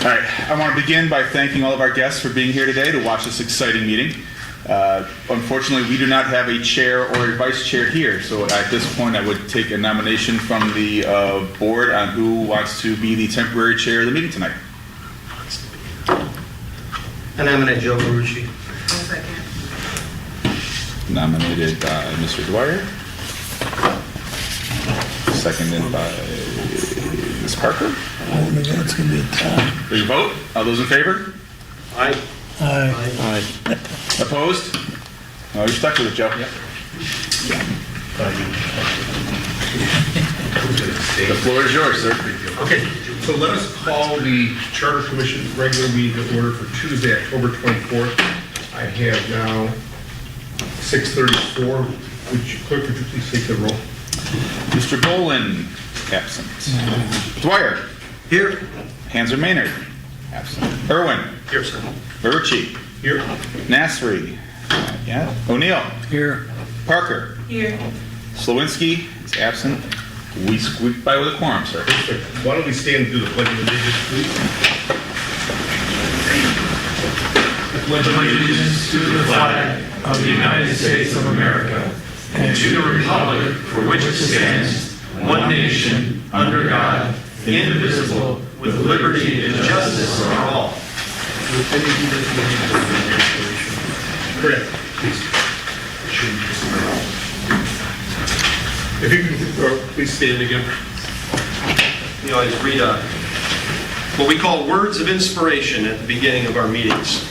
All right, I want to begin by thanking all of our guests for being here today to watch this exciting meeting. Unfortunately, we do not have a chair or a vice chair here, so at this point I would take a nomination from the board on who wants to be the temporary chair of the meeting tonight. I nominate Joe Marucci. Second. Nominated by Mr. Dwyer. Seconded by Ms. Parker. I don't know if it's going to be a tie. Will you vote? All those in favor? Aye. Aye. Opposed? Oh, you're stuck with it, Joe. The floor is yours, sir. Okay, so let us call the Charter Commission regular meeting to order for Tuesday, October 24th. I have now 6:34. Clerk, would you please take the roll? Mr. Bolin, absent. Dwyer. Here. Hanser Maynard, absent. Irwin. Here, sir. Marucci. Here. Nasri. Yeah. O'Neill. Here. Parker. Here. Slowinski is absent. We squeaked by with a quorum, sir. Why don't we stand and do the pledge of allegiance, please? Pledge allegiance to the flag of the United States of America and to the republic for which it stands, one nation, under God, indivisible, with liberty and justice for all. Correct. Please. If you can, please stand again. We always read what we call words of inspiration at the beginning of our meetings.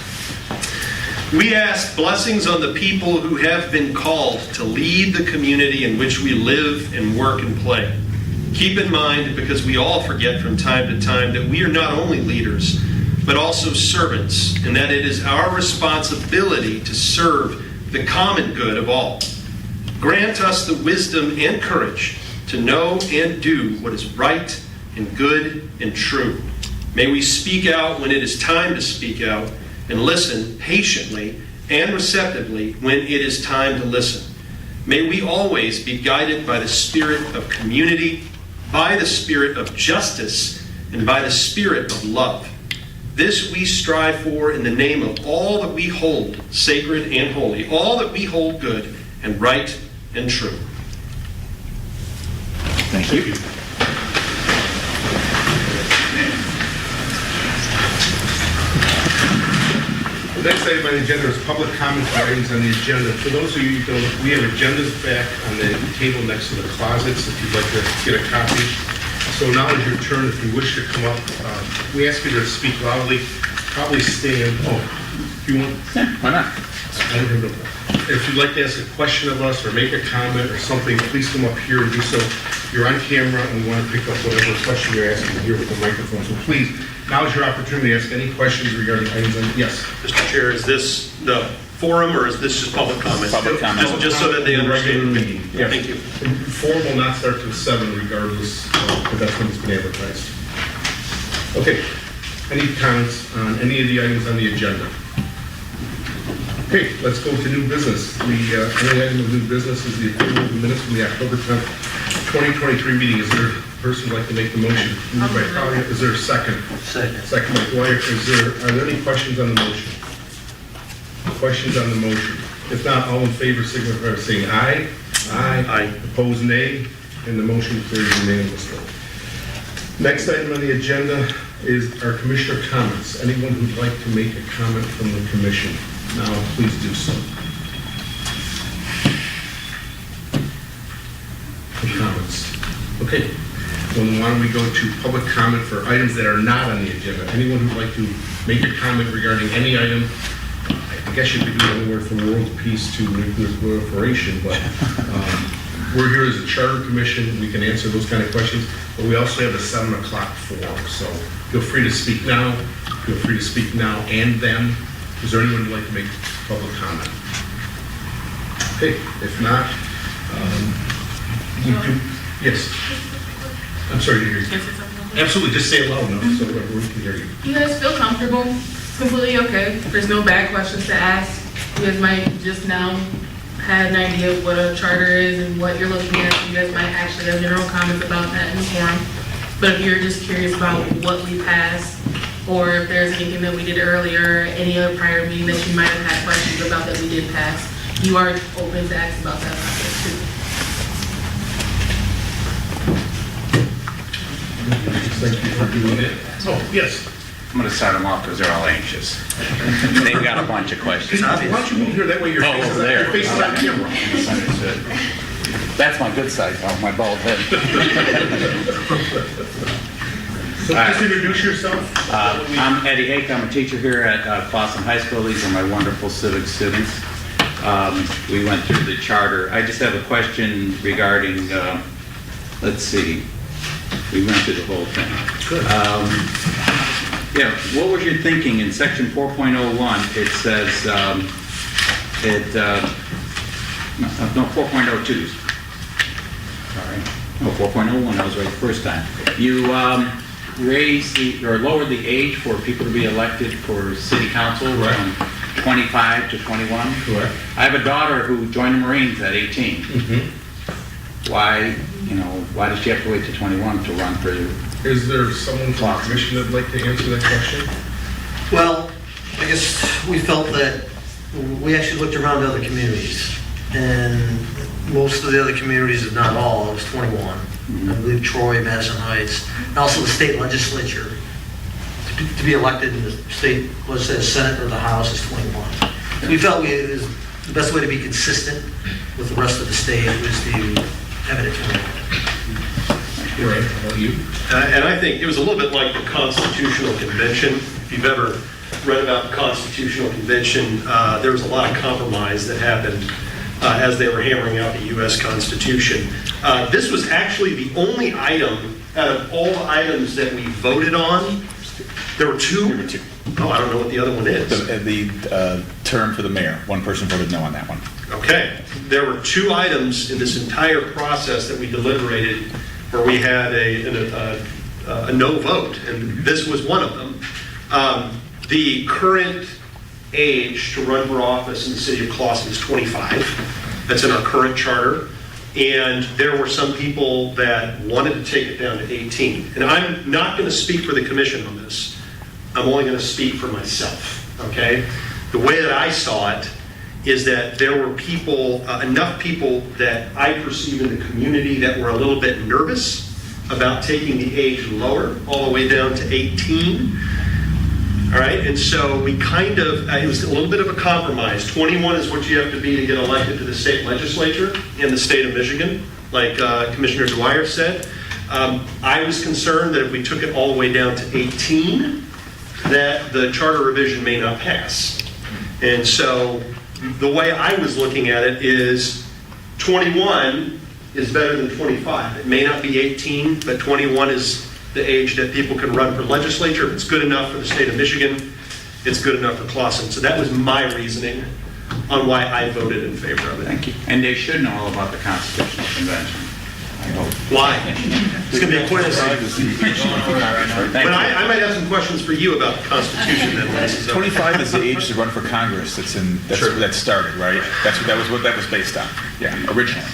We ask blessings on the people who have been called to lead the community in which we live and work and play. Keep in mind, because we all forget from time to time, that we are not only leaders, but also servants, and that it is our responsibility to serve the common good of all. Grant us the wisdom and courage to know and do what is right and good and true. May we speak out when it is time to speak out, and listen patiently and receptively when it is time to listen. May we always be guided by the spirit of community, by the spirit of justice, and by the spirit of love. This we strive for in the name of all that we hold sacred and holy, all that we hold good and right and true. Thank you. The next item on the agenda is public comment for items on the agenda. For those of you who don't, we have agendas back on the table next to the closets if you'd like to get a copy. So now is your turn if you wish to come up. We ask you to speak loudly, probably stand. Oh, if you want. Yeah, why not? If you'd like to ask a question of us or make a comment or something, please come up here and do so. You're on camera and we want to pick up whatever question you're asking here with the microphone. So please, now is your opportunity to ask any questions regarding items. Yes. Mr. Chair, is this the forum or is this just public comment? Public comment. Just so that they understand. Meeting. Yeah. Thank you. The forum will not start till 7 regardless, because that's when it's been advertised. Okay. Any comments on any of the items on the agenda? Okay, let's go to new business. The only item of new business is the approval of the minutes from the October 10th, 2023 meeting. Is there a person who'd like to make the motion? Moved by Collier. Is there a second? Second by Dwyer. Are there any questions on the motion? Questions on the motion? If not, all in favor signify by saying aye. Aye. Opposed, nay. And the motion carries unanimously. Next item on the agenda is our commissioner comments. Anyone who'd like to make a comment from the commission? Now, please do so. Any comments? Okay. Well, then why don't we go to public comment for items that are not on the agenda? Anyone who'd like to make a comment regarding any item? I guess you could do anywhere from world peace to nuclear proliferation, but we're here as a charter commission. We can answer those kind of questions, but we also have a 7 o'clock forum, so feel free to speak now. Feel free to speak now and then. Is there anyone who'd like to make public comment? Okay, if not, yes. I'm sorry to hear you. Absolutely, just say it loud enough so everyone can hear you. You guys feel comfortable? It's completely okay. There's no bad questions to ask. You guys might just now have an idea of what a charter is and what you're looking at. You guys might actually have general comments about that in the forum. But if you're just curious about what we passed, or if there's anything that we did earlier, any other prior meeting that you might have had questions about that we did pass, you are open to ask about that process too. Thank you for doing it. Oh, yes. I'm going to start them off because they're all anxious. They've got a bunch of questions. Why don't you move here, that way your Oh, face is over there. your face is on camera. Misunderstood. That's my good side, oh, my bald head. So just introduce yourself. I'm Eddie Hake. I'm a teacher here at Clawson High School. These are my wonderful civic students. We went through the charter. I just have a question regarding, let's see, we went through the whole thing. Good. Yeah, what was your thinking in section 4.01? It says, no, 4.02. Sorry. No, 4.01, I was right the first time. You raised or lowered the age for people to be elected for city council from 25 to 21. Correct. I have a daughter who joined the Marines at 18. Why does she have to wait to 21 to run for? Is there someone from the commission that'd like to answer that question? Well, I guess we felt that we actually looked around to other communities, and most of the other communities, if not all, it was 21. I believe Troy, Madison Heights, and also the state legislature. To be elected in the state, let's say the Senate or the House, is 21. We felt it was the best way to be consistent with the rest of the state was to have it at 21. Right. How about you? And I think it was a little bit like the Constitutional Convention. If you've ever read about the Constitutional Convention, there was a lot of compromise that happened as they were hammering out the U.S. Constitution. This was actually the only item out of all the items that we voted on. There were two. There were two. Oh, I don't know what the other one is. The term for the mayor, one person voted no on that one. Okay. There were two items in this entire process that we deliberated where we had a no vote, and this was one of them. The current age to run for office in the city of Clawson is 25. That's in our current charter. And there were some people that wanted to take it down to 18. And I'm not going to speak for the commission on this. I'm only going to speak for myself, okay? The way that I saw it is that there were people, enough people that I perceive in the community that were a little bit nervous about taking the age lower, all the way down to 18. All right, and so we kind of, it was a little bit of a compromise. 21 is what you have to be to get elected to the state legislature in the state of Michigan, like Commissioner Dwyer said. I was concerned that if we took it all the way down to 18, that the charter revision may not pass. And so the way I was looking at it is 21 is better than 25. It may not be 18, but 21 is the age that people can run for legislature. If it's good enough for the state of Michigan, it's good enough for Clawson. So that was my reasoning on why I voted in favor of it. Thank you. And they should know all about the Constitutional Convention. I hope. Why? It's going to be a quiz. Thank But you. I might have some questions for you about the Constitution then, when this is over. 25 is the age to run for Congress. That's where that started, right? That was what that was based on. Yeah, originally.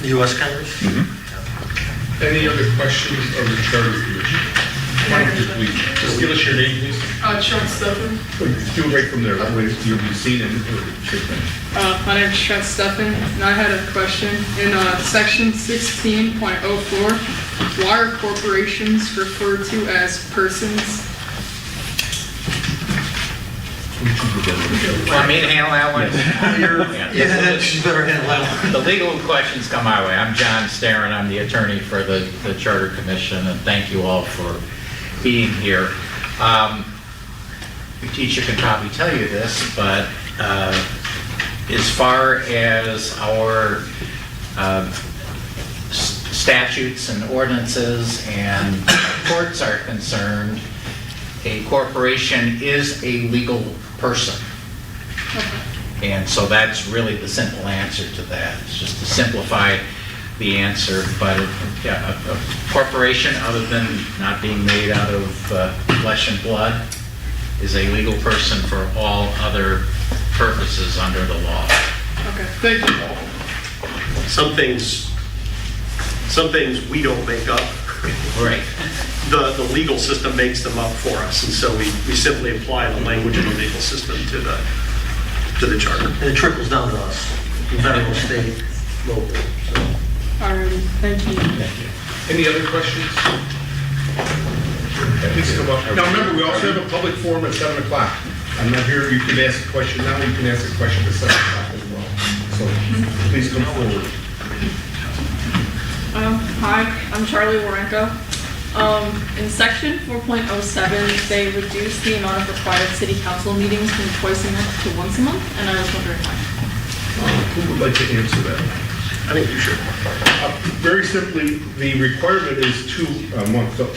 The U.S. Congress? Any other questions of the charter commission? Why don't you please, just give us your name, please. Trent Steffen. Do it right from there, that way you'll be seen and My name is Trent Steffen, and I had a question. In section 16.04, why are corporations referred to as persons? Want me to handle that one? Yeah, you better handle that one. The legal questions come my way. I'm John Starren. I'm the attorney for the Charter Commission, and thank you all for being here. Your teacher can probably tell you this, but as far as our statutes and ordinances and courts are concerned, a corporation is a legal person. And so that's really the simple answer to that. It's just to simplify the answer. But a corporation, other than not being made out of flesh and blood, is a legal person for all other purposes under the law. Okay, thank you. Some things we don't make up. Right. The legal system makes them up for us. And so we simply apply the language of the legal system to the charter. And it trickles down to us, federal, state, local, so. Alrighty, thank you. Any other questions? Please come up. Now, remember, we also have a public forum at 7 o'clock. I'm not here, you can ask a question now, you can ask a question at 7 o'clock as well. So please come forward. Hi, I'm Charlie Warenko. In section 4.07, they reduced the amount of required city council meetings from twice a month to once a month, and I was wondering why. Who would like to answer that? I think you should. Very simply, the requirement is 2 months. So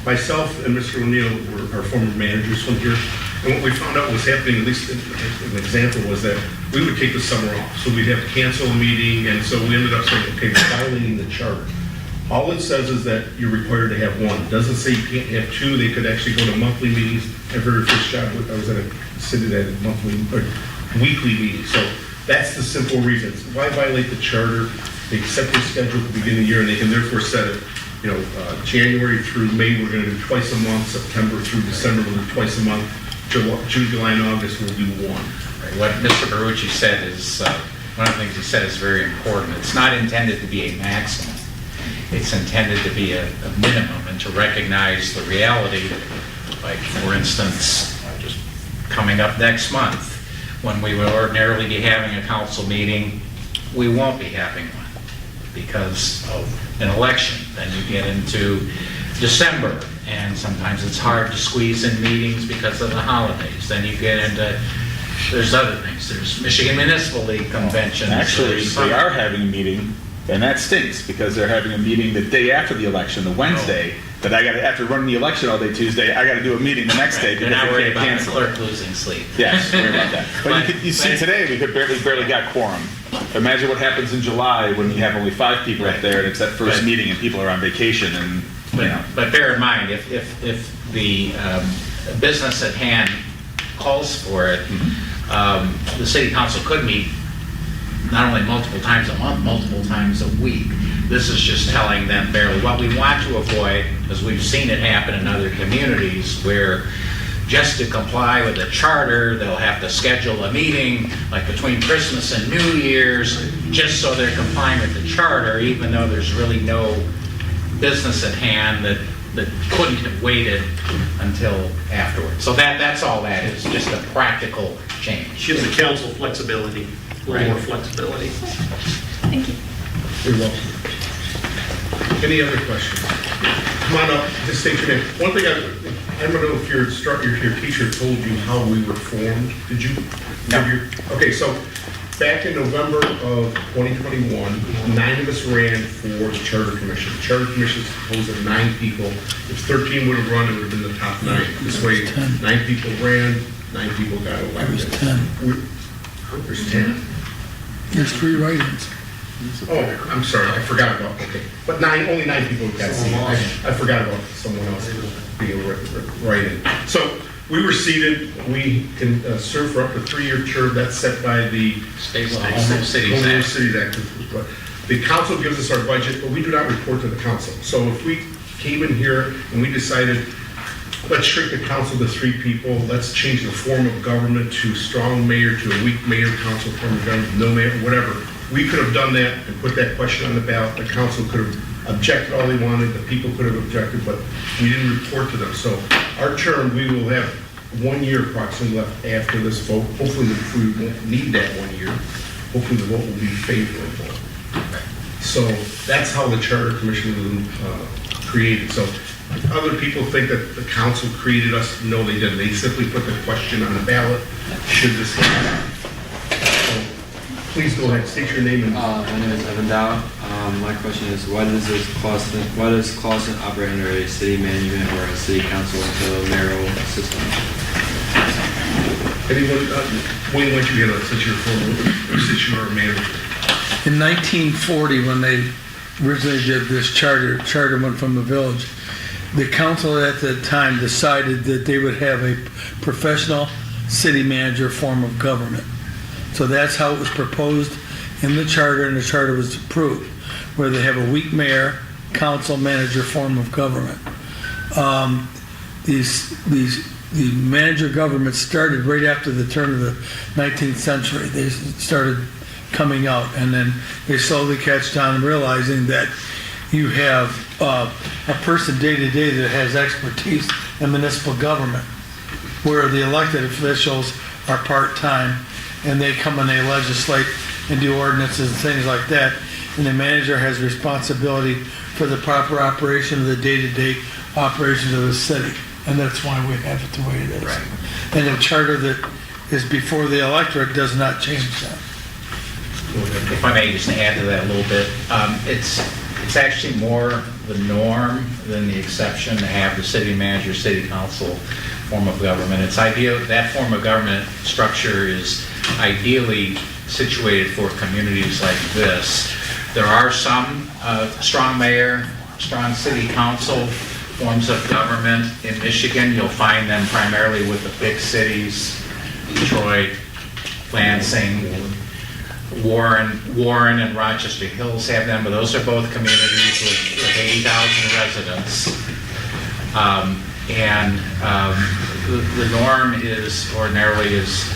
myself and Mr. O'Neill were our former managers from here, and what we found out was happening, at least an example, was that we would take the summer off. So we'd have to cancel a meeting, and so we ended up saying, okay, we're violating the charter. All it says is that you're required to have 1. It doesn't say you can't have 2. They could actually go to monthly meetings. My very first job, I was at a city that had monthly or weekly meetings. So that's the simple reason. Why violate the charter? They accept the schedule at the beginning of the year, and they can therefore set it, January through May, we're going to do twice a month. September through December, we'll do twice a month. June, July, and August, we'll do 1. What Mr. Barucci said is, one of the things he said is very important. It's not intended to be a maximum. It's intended to be a minimum and to recognize the reality. Like, for instance, just coming up next month, when we would ordinarily be having a council meeting, we won't be having one because of an election. Then you get into December, and sometimes it's hard to squeeze in meetings because of the holidays. Then you get into, there's other things. There's Michigan Municipal League conventions. Actually, There's they are having a meeting, and that stinks because they're having a meeting the day after the election, the Wednesday. That I got to, after running the election all day Tuesday, I got to do a meeting the next day They're because not they worried can't about the cancel. clerk losing sleep. Yes, worry about that. But you see today, we could barely got quorum. Imagine what happens in July when you have only 5 people up there and it's that first Right. meeting and people are on vacation and, But bear in mind, if the business at hand calls for it, the city council could meet not only multiple times a month, multiple times a week. This is just telling them barely. What we want to avoid, as we've seen it happen in other communities, where just to comply with the charter, they'll have to schedule a meeting like between Christmas and New Year's, just so they're complying with the charter, even though there's really no business at hand that couldn't have waited until afterwards. So that's all that is, just a practical change. Gives the council flexibility, a little more flexibility. Thank you. You're welcome. Any other questions? Come on up, just state your name. One thing, I don't know if your teacher told you how we were formed. Did you? No. Okay, so back in November of 2021, 9 of us ran for the Charter Commission. The Charter Commission is composed of 9 people. If 13 would have run, it would have been the top 9. This way, 9 people ran, 9 people got elected. There's 10. There's 10. There's 3 write-ins. Oh, I'm sorry, I forgot about, okay. But only 9 people got seated. I forgot about someone else being write-in. So we were seated, we can serve for up to 3-year term, that's set by the State law, Home Cities Home Act. Cities Act. The council gives us our budget, but we do not report to the council. So if we came in here and we decided, let's shrink the council to 3 people, let's change the form of government to strong mayor to a weak mayor council form of government, no mayor, whatever. We could have done that and put that question on the ballot. The council could have objected all they wanted, the people could have objected, but we didn't report to them. So our term, we will have 1 year approximately left after this vote. Hopefully, we won't need that 1 year. Hopefully, the vote will be favorable. So that's how the Charter Commission was created. So if other people think that the council created us, no, they didn't. They simply put the question on the ballot, should this happen? So please go ahead, state your name and... My name is Evan Dow. My question is, why does Clausen operate under a city management or a city council instead of a mayoral system? Anyone, Wayne, why don't you get a, since you're former, since you are a manager? In 1940, when they originally did this charter went from the village, the council at the time decided that they would have a professional city manager form of government. So that's how it was proposed in the charter, and the charter was approved, where they have a weak mayor, council manager form of government. the manager government started right after the turn of the 19th century. They started coming out, and then they slowly catched on, realizing that you have a person day to day that has expertise in municipal government, where the elected officials are part-time, and they come and they legislate and do ordinances and things like that, and the manager has responsibility for the proper operation of the day-to-day operations of the city, and that's why we have it the way it is. Right. And the charter that is before the electorate does not change that. If I may just add to that a little bit, it's actually more the norm than the exception to have the city manager, city council form of government. It's ideal, that form of government structure is ideally situated for communities like this. There are some strong mayor, strong city council forms of government. In Michigan, you'll find them primarily with the big cities, Detroit, Lansing, Warren and Rochester Hills have them, but those are both communities with 80,000 residents. The norm is ordinarily, as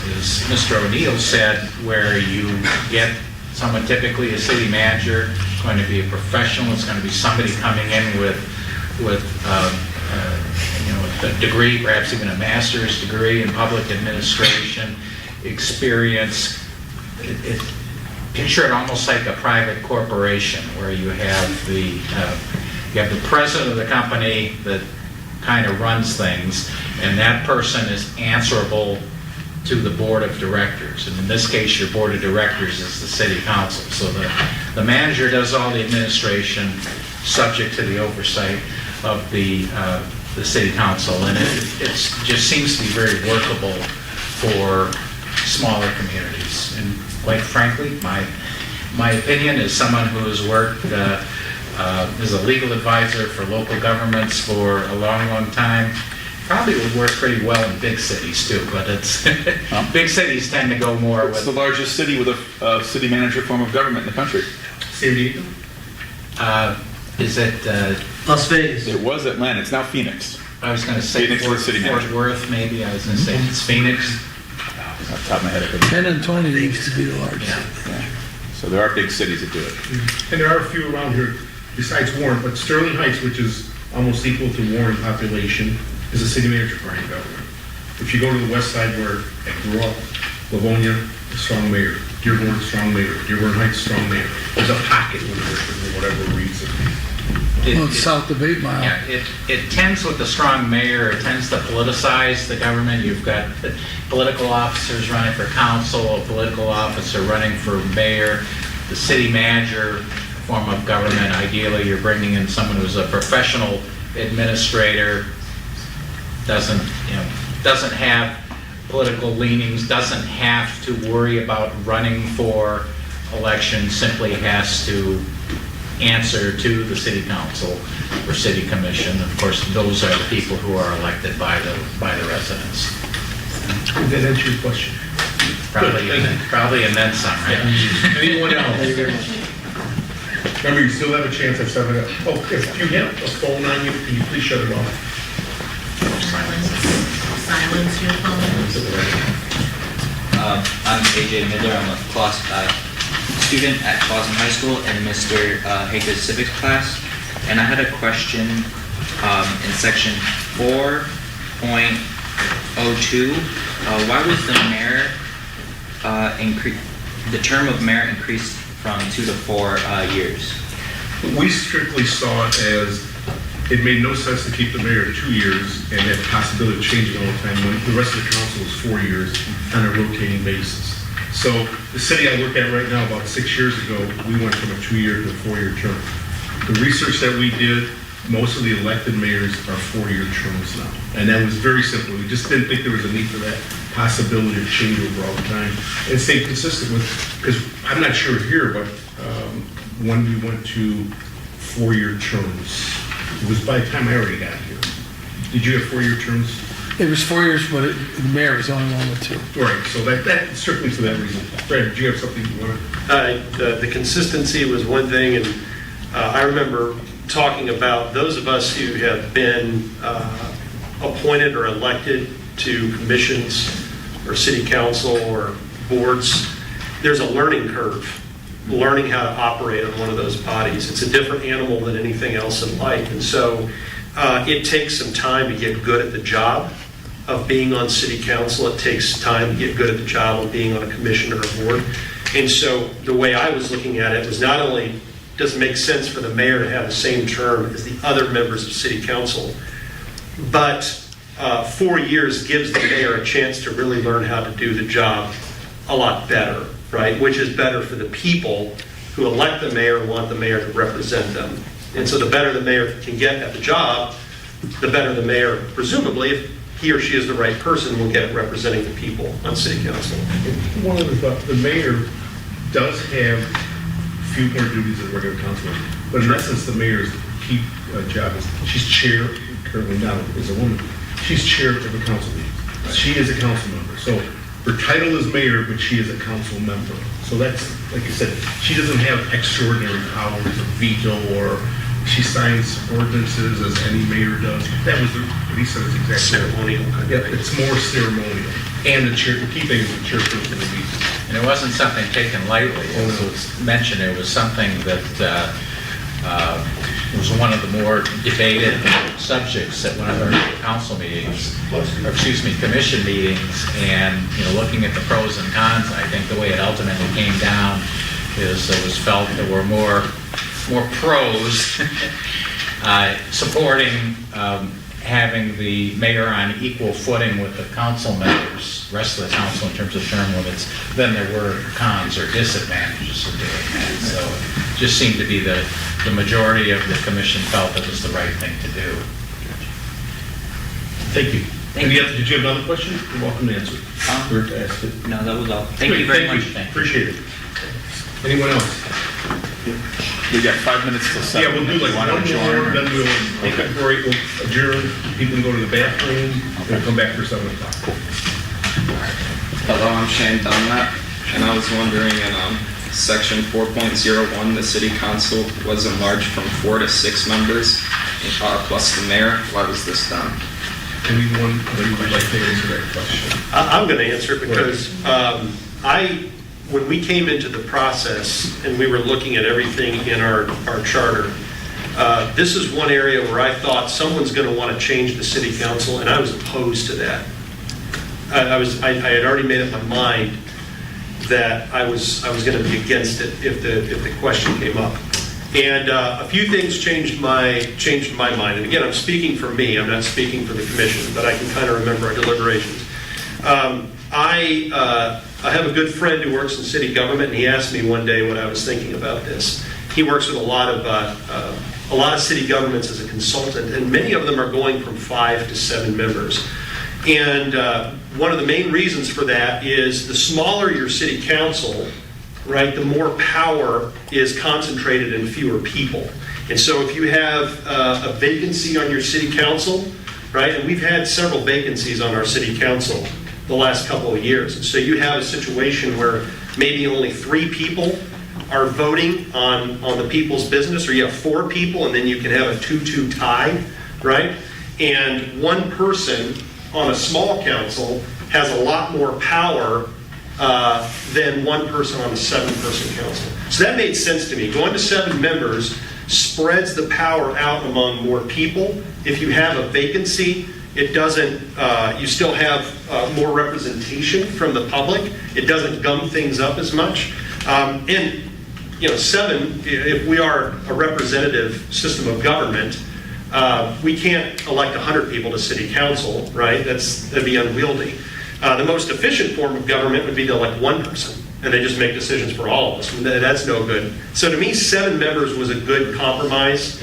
Mr. O'Neill said, where you get someone, typically a city manager, going to be a professional. It's going to be somebody coming in with a degree, perhaps even a master's degree in public administration, experience. Picture it almost like a private corporation, where you have the president of the company that kind of runs things, and that person is answerable to the board of directors. And in this case, your board of directors is the city council. So the manager does all the administration, subject to the oversight of the city council, and it just seems to be very workable for smaller communities. And quite frankly, my opinion is someone who has worked as a legal advisor for local governments for a long time, probably would work pretty well in big cities too, but it's big cities tend to go more It's with... the largest city with a city manager form of government in the country. San Diego? Is it, Las Vegas. It was Atlanta, it's now Phoenix. I was going to say Phoenix is the city Fort manager. Worth, maybe. I was going to say it's Phoenix. Off the top of my head, I couldn't. San Antonio used to be the largest. Yeah. So there are big cities that do it. And there are a few around here besides Warren, but Sterling Heights, which is almost equal to Warren population, is a city manager form of government. If you go to the west side where I grew up, Livonia, a strong mayor. Dearborn, strong mayor. Dearborn Heights, strong mayor. There's a pocket when for whatever reason. Well, it's south of 8 Mile. Yeah, it tends with the strong mayor, it tends to politicize the government. You've got the political officers running for council, a political officer running for mayor, the city manager form of government. Ideally, you're bringing in someone who's a professional administrator, doesn't have political leanings, doesn't have to worry about running for election, simply has to answer to the city council or city commission. Of course, those are the people who are elected by the residents. Did that answer your question? Probably and then some, right? Anyone else? Remember, you still have a chance at 7. Oh, if you have a phone on you, can you please shut it off? Silence your phone. I'm AJ Miller. I'm a student at Clausen High School in Mr. Hager's civics class, and I had a question in section 4.02. Why was the mayor the term of mayor increased from 2 to 4 years? We strictly saw it as it made no sense to keep the mayor 2 years and have the possibility of changing all the time when the rest of the council is 4 years on a rotating basis. So the city I work at right now, about 6 years ago, we went from a 2-year to a 4-year term. The research that we did, most of the elected mayors are 4-year terms now. And that was very simple. We just didn't think there was a need for that possibility of changeover all the time. And stay consistent with, because I'm not sure here, but when we went to 4-year terms, it was by the time I already got here. Did you have 4-year terms? It was 4 years, but the mayor was the only one with 2. Right, so that strictly for that reason. Brad, did you have something you wanted? The consistency was one thing, and I remember talking about those of us who have been appointed or elected to commissions or city council or boards. There's a learning curve, learning how to operate on one of those bodies. It's a different animal than anything else in life. And so it takes some time to get good at the job of being on city council. It takes time to get good at the job of being on a commission or a board. And so the way I was looking at it was not only does it make sense for the mayor to have the same term as the other members of city council, but 4 years gives the mayor a chance to really learn how to do the job a lot better, right? Which is better for the people who elect the mayor and want the mayor to represent them. And so the better the mayor can get at the job, the better the mayor, presumably, if he or she is the right person, will get representing the people on city council. One of the mayor does have few more duties as a regular councilman, but in essence, the mayor's key job is, she's chair, currently now is a woman, she's chair of the council meeting. She is a council member, so her title is mayor, but she is a council member. So that's, like I said, she doesn't have extraordinary powers of veto, or she signs ordinances as any mayor does. That was what he said is exactly. Ceremonial. Yeah, it's more ceremonial. And the chair, the key thing is the chairperson of the meeting. And it wasn't something taken lightly. As was mentioned, it was something that was one of the more debated subjects at one of our council meetings, or excuse me, commission meetings. And looking at the pros and cons, I think the way it ultimately came down is it was felt there were more pros supporting having the mayor on equal footing with the council members, rest of the council in terms of term limits, than there were cons or disadvantages of doing that. So it just seemed to be the majority of the commission felt it was the right thing to do. Thank you. Did you have another question? You're welcome to answer. Or to ask it. No, that was all. Thank you very much. Appreciate it. Anyone else? We got 5 minutes till 7. Yeah, we'll do like one more, then we'll take a break, we'll adjourn, people can go to the bathroom, we'll come back for 7 o'clock. Hello, I'm Shane Dunlap, and I was wondering in section 4.01, the city council was enlarged from 4 to 6 members, plus the mayor. Why was this done? Anyone would like to answer that question? I'm going to answer it because when we came into the process and we were looking at everything in our charter, this is one area where I thought someone's going to want to change the city council, and I was opposed to that. I had already made up my mind that I was going to be against it if the question came up. And a few things changed my mind. And again, I'm speaking for me. I'm not speaking for the commission, but I can kind of remember our deliberations. I have a good friend who works in city government, and he asked me one day what I was thinking about this. He works with a lot of city governments as a consultant, and many of them are going from 5 to 7 members. And one of the main reasons for that is the smaller your city council, right, the more power is concentrated in fewer people. And so if you have a vacancy on your city council, right, and we've had several vacancies on our city council the last couple of years. And so you have a situation where maybe only 3 people are voting on the people's business, or you have 4 people and then you can have a 2-2 tie, right? And one person on a small council has a lot more power than one person on a 7-person council. So that made sense to me. Going to 7 members spreads the power out among more people. If you have a vacancy, it doesn't, you still have more representation from the public. It doesn't gum things up as much. And 7, if we are a representative system of government, we can't elect 100 people to city council, right? That'd be unwieldy. The most efficient form of government would be to elect 1 person, and they just make decisions for all of us. That's no good. So to me, 7 members was a good compromise.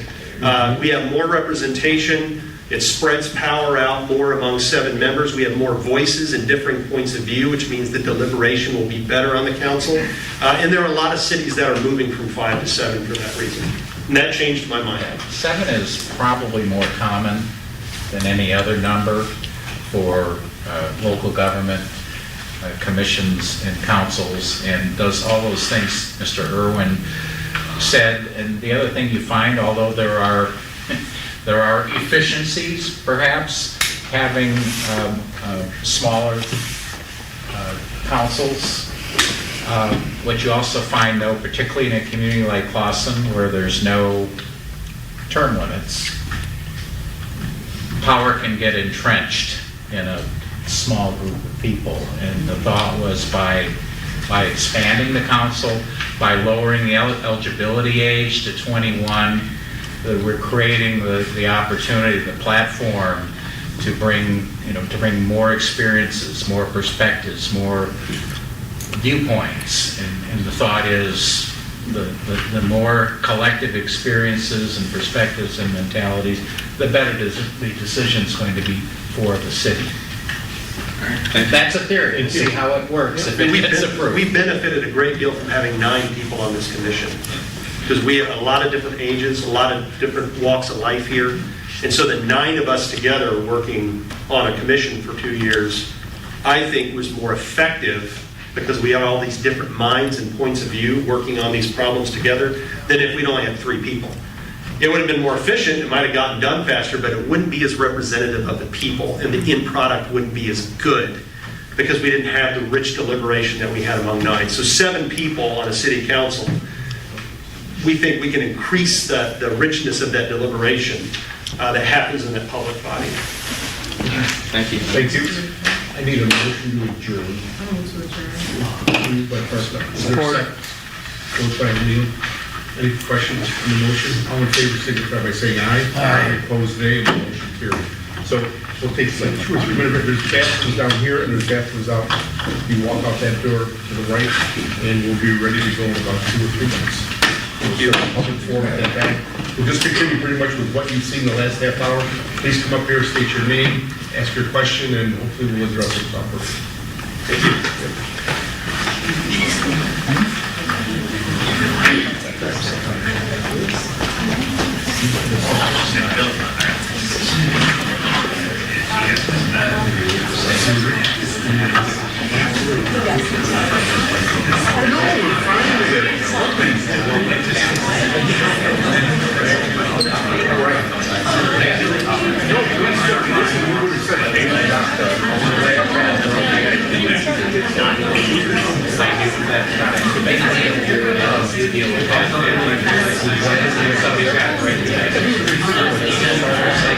We have more representation. It spreads power out more among 7 members. We have more voices and differing points of view, which means the deliberation will be better on the council. And there are a lot of cities that are moving from 5 to 7 for that reason. And that changed my mind. 7 is probably more common than any other number for local government commissions and councils, and does all those things Mr. Irwin said, and the other thing you find, although there are efficiencies, perhaps, having smaller councils. What you also find, though, particularly in a community like Clawson, where there's no term limits, power can get entrenched in a small group of people. And the thought was by expanding the council, by lowering the eligibility age to 21, that we're creating the opportunity, the platform to bring more experiences, more perspectives, more viewpoints. And the thought is the more collective experiences and perspectives and mentalities, the better the decision's going to be for the city. That's a theory, and see how it works if it gets approved. We benefited a great deal from having 9 people on this commission, because we have a lot of different ages, a lot of different walks of life here. And so the 9 of us together working on a commission for 2 years, I think was more effective, because we have all these different minds and points of view working on these problems together, than if we'd only had 3 people. It would have been more efficient, it might have gotten done faster, but it wouldn't be as representative of the people, and the end product wouldn't be as good, because we didn't have the rich deliberation that we had among 9. So 7 people on a city council, we think we can increase the richness of that deliberation that happens in that public body. Thank you. Thank you. I need a motion to adjourn. Moved by Prescott. Is there a second? Voted by Neal. Any questions on the motion? All in favor signify by saying aye. Aye. Opposed, nay. The motion carried. So we'll take like 2 or 3 minutes. There's bathrooms down here and there's bathrooms out. You walk out that door to the right and we'll be ready to go in about 2 or 3 minutes. We'll be a public forum at that time. We'll just continue pretty much with what you've seen the last half hour. Please come up here, state your name, ask your question, and hopefully we'll address it properly. Thank you. Somebody's got to break the ice.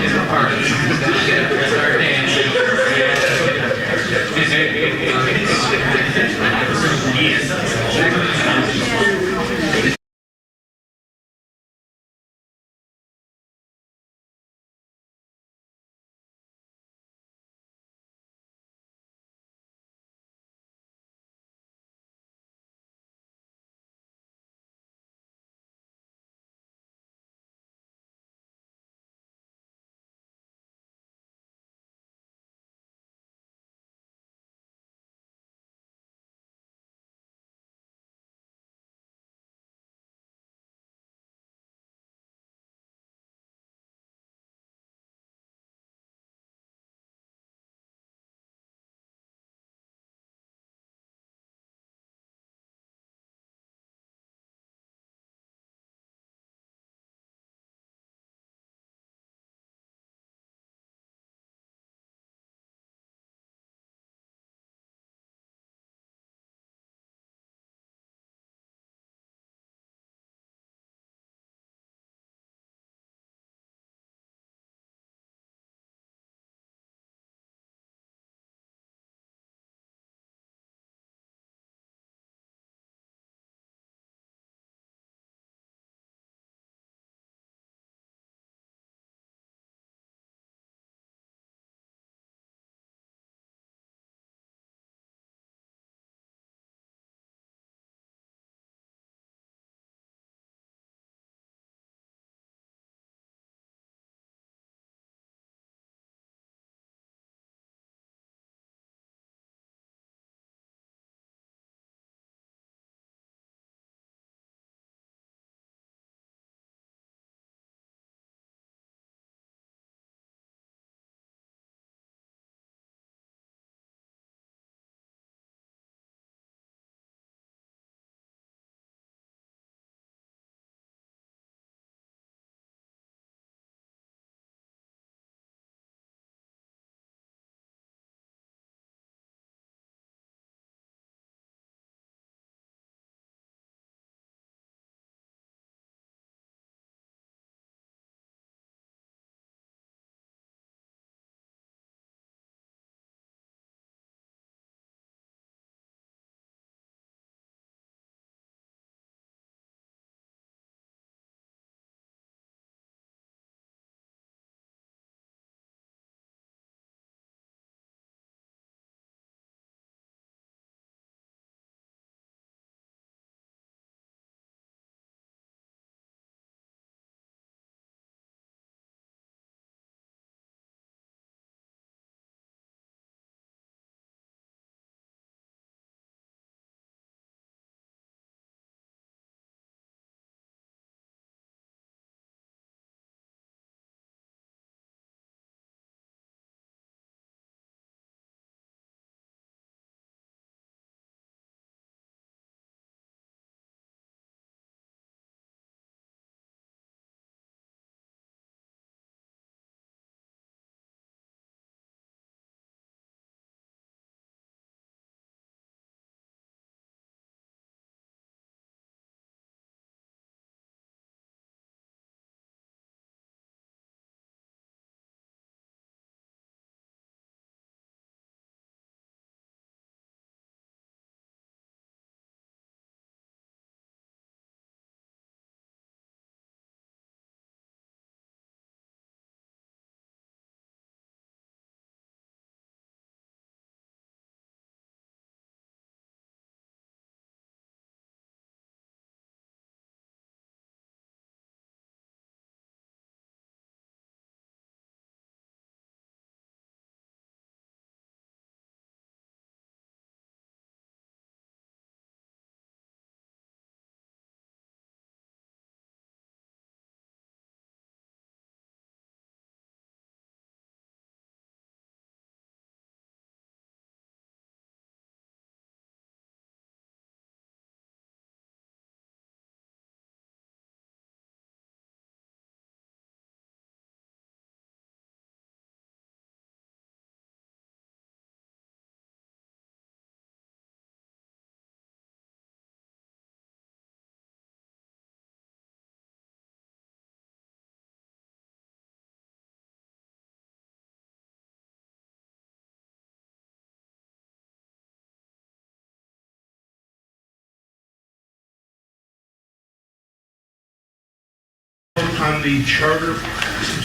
on the charter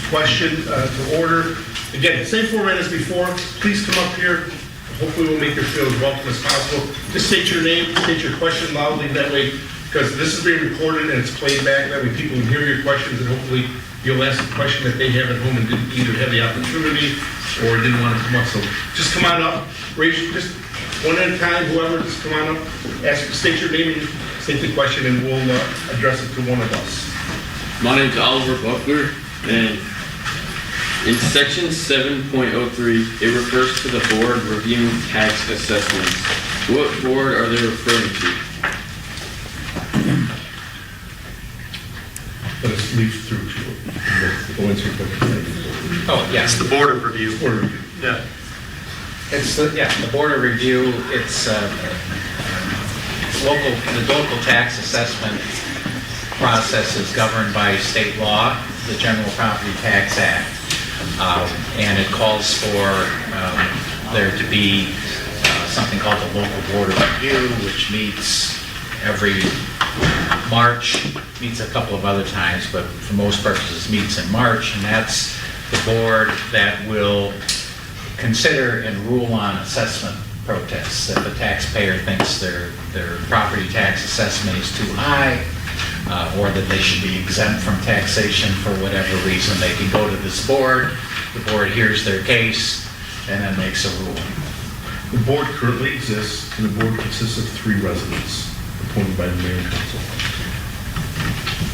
question to order. Again, same format as before. Please come up here. Hopefully we'll make you feel as welcome as possible. Just state your name, state your question loudly, that way, because this is being recorded and it's played back, that way people can hear your questions, and hopefully you'll ask a question that they have at home and didn't either have the opportunity or didn't want to come up. So just come on up, raise, just one at a time, whoever, just come on up, state your name and state the question, and we'll address it to one of us. My name's Oliver Buckler, and in section 7.03, it refers to the board reviewing tax assessments. What board are they referring to? Let us leave through to the answer question. Oh, yes. It's the Board of Review. Board review. Yeah. It's, the Board of Review, it's the local tax assessment process is governed by state law, the General Property Tax Act. And it calls for there to be something called the Local Board of Review, which meets every March, meets a couple of other times, but for most purposes meets in March, and that's the board that will consider and rule on assessment protests. If a taxpayer thinks their property tax assessment is too high, or that they should be exempt from taxation for whatever reason, they can go to this board, the board hears their case, and then makes a ruling. The board currently exists, and the board consists of 3 residents appointed by the mayor and council.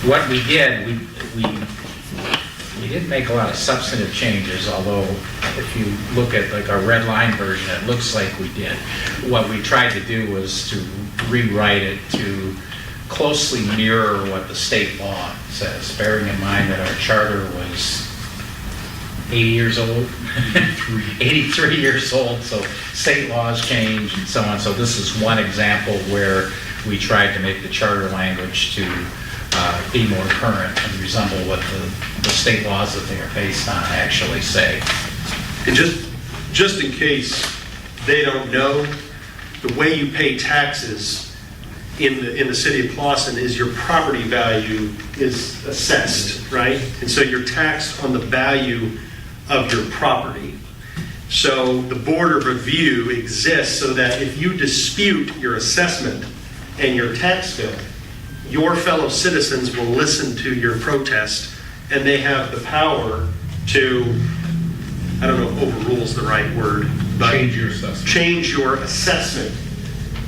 What we did, we didn't make a lot of substantive changes, although if you look at like our red line version, it looks like we did. What we tried to do was to rewrite it to closely mirror what the state law says, bearing in mind that our charter was 80 years old, 83 years old, so state laws change and so on. So this is one example where we tried to make the charter language to be more current and resemble what the state laws that they are based on actually say. And just in case they don't know, the way you pay taxes in the city of Clawson is your property value is assessed, right? And so you're taxed on the value of your property. So the Board of Review exists so that if you dispute your assessment and your tax bill, your fellow citizens will listen to your protest, and they have the power to, I don't know if overrule is the right word, but Change your assessment. Change your assessment.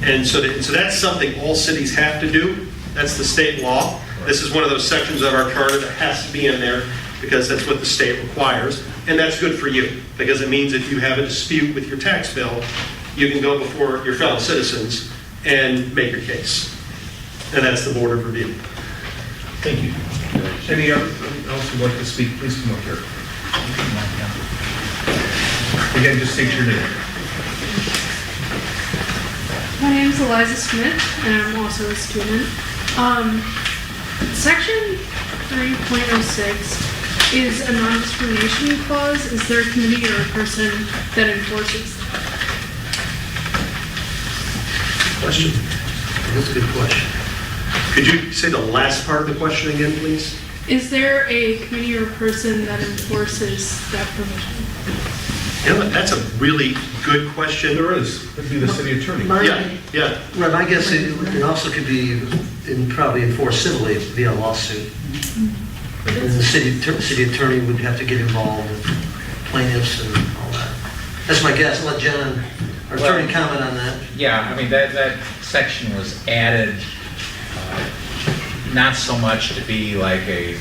And so that's something all cities have to do. That's the state law. This is one of those sections of our charter that has to be in there because that's what the state requires. And that's good for you because it means if you have a dispute with your tax bill, you can go before your fellow citizens and make your case. And that's the Board of Review. Thank you. Any else who'd like to speak, please come up here. Again, just state your name. My name is Eliza Smith, and I'm also a student. Section 3.06 is a non-discrimination clause. Is there a committee or a person that enforces that? Question? That's a good question. Could you say the last part of the question again, please? Is there a committee or person that enforces that provision? Yeah, that's a really good question. There is. It'd be the city attorney. Yeah. Right, my guess it also could be probably enforced civilly via lawsuit. And the city attorney would have to get involved with plaintiffs and all that. That's my guess. I'll let John, our attorney, comment on that. Yeah, I mean, that section was added not so much to be like a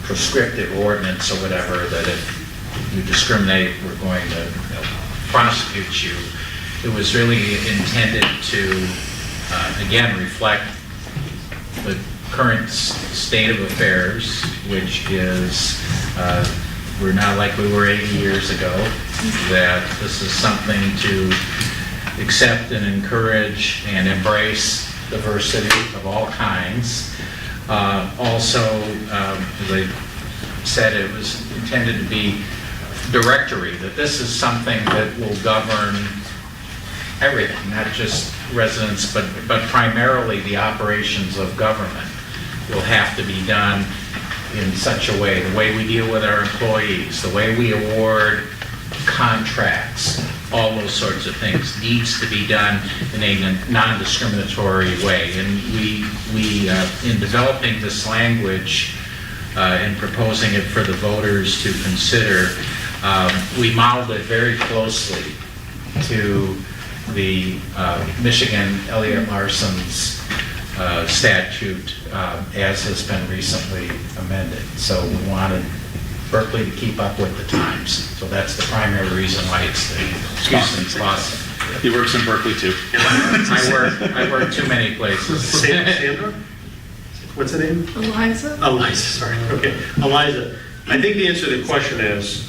prescriptive ordinance or whatever, that if you discriminate, we're going to prosecute you. It was really intended to, again, reflect the current state of affairs, which is we're not like we were 80 years ago, that this is something to accept and encourage and embrace diversity of all kinds. Also, as I said, it was intended to be directory, that this is something that will govern everything, not just residents, but primarily the operations of government will have to be done in such a way, the way we deal with our employees, the way we award contracts, all those sorts of things needs to be done in a non-discriminatory way. And we in developing this language and proposing it for the voters to consider, we modeled it very closely to the Michigan Elliott Larson's statute as has been recently amended. So we wanted Berkeley to keep up with the times. So that's the primary reason why it's the Boston. He works in Berkeley too. I work too many places. Sandra? What's the name? Eliza? Eliza, sorry. Okay, Eliza, I think the answer to the question is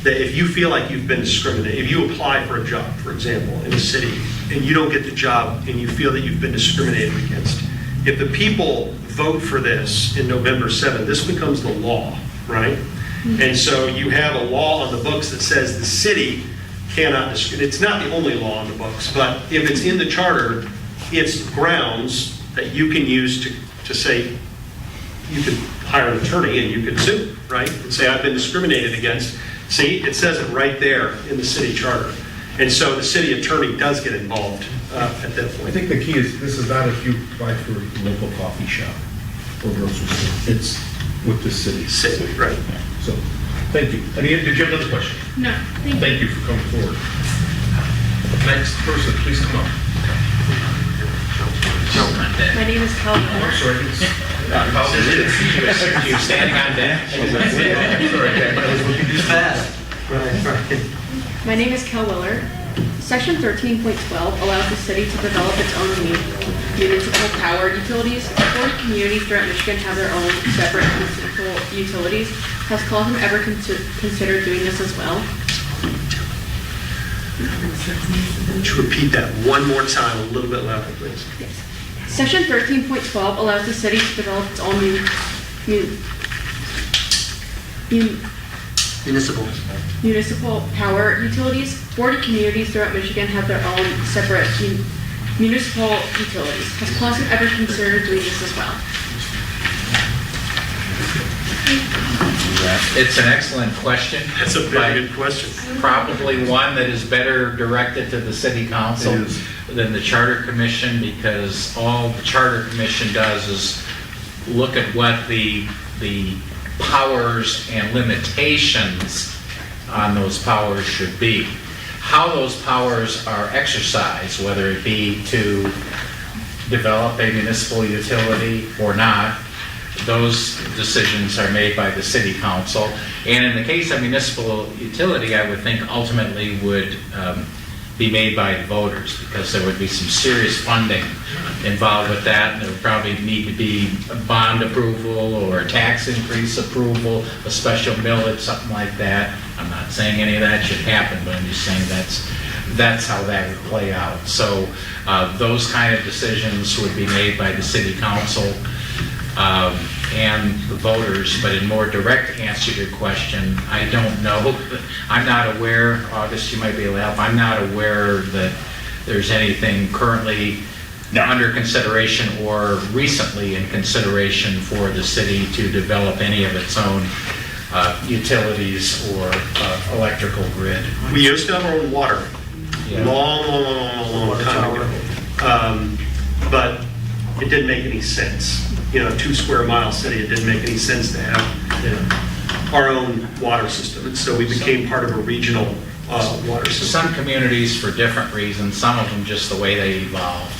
that if you feel like you've been discriminated, if you apply for a job, for example, in a city, and you don't get the job and you feel that you've been discriminated against, if the people vote for this in November 7th, this becomes the law, right? And so you have a law on the books that says the city cannot discriminate. It's not the only law on the books, but if it's in the charter, it's grounds that you can use to say, you could hire an attorney and you could sue, right? And say, I've been discriminated against. See, it says it right there in the city charter. And so the city attorney does get involved at that point. I think the key is, this is not if you apply for a local coffee shop or grocery store. It's with the city. City, right. So, thank you. Did you have another question? No, thank you. Thank you for coming forward. Next person, please come up. My name is Cal. I'm sorry. She was standing on deck. My name is Kel Willer. Section 13.12 allows the city to develop its own municipal power utilities. 40 communities throughout Michigan have their own separate municipal utilities. Has Colham ever considered doing this as well? Would you repeat that one more time, a little bit louder, please? Yes. Section 13.12 allows the city to develop its own municipal power utilities. 40 communities throughout Michigan have their own separate municipal utilities. Has Clausen ever considered doing this as well? It's an excellent question. That's a very good question. Probably one that is better directed to the city council than the charter commission, because all the charter commission does is look at what the powers and limitations on those powers should be. How those powers are exercised, whether it be to develop a municipal utility or not, those decisions are made by the city council. And in the case of municipal utility, I would think ultimately would be made by the voters, because there would be some serious funding involved with that. And there would probably need to be a bond approval or a tax increase approval, a special millage, something like that. I'm not saying any of that should happen, but I'm just saying that's how that would play out. So those kind of decisions would be made by the city council and the voters. But in more direct answer to your question, I don't know. I'm not aware, August, you might be able to help, I'm not aware that there's anything currently under consideration or recently in consideration for the city to develop any of its own utilities or electrical grid. We used to have our own water, Yeah. long time ago. But it didn't make any sense. You know, 2 square mile city, it didn't make any sense to have our own water system. And so we became part of a regional water system. Some communities for different reasons, some of them just the way they evolved,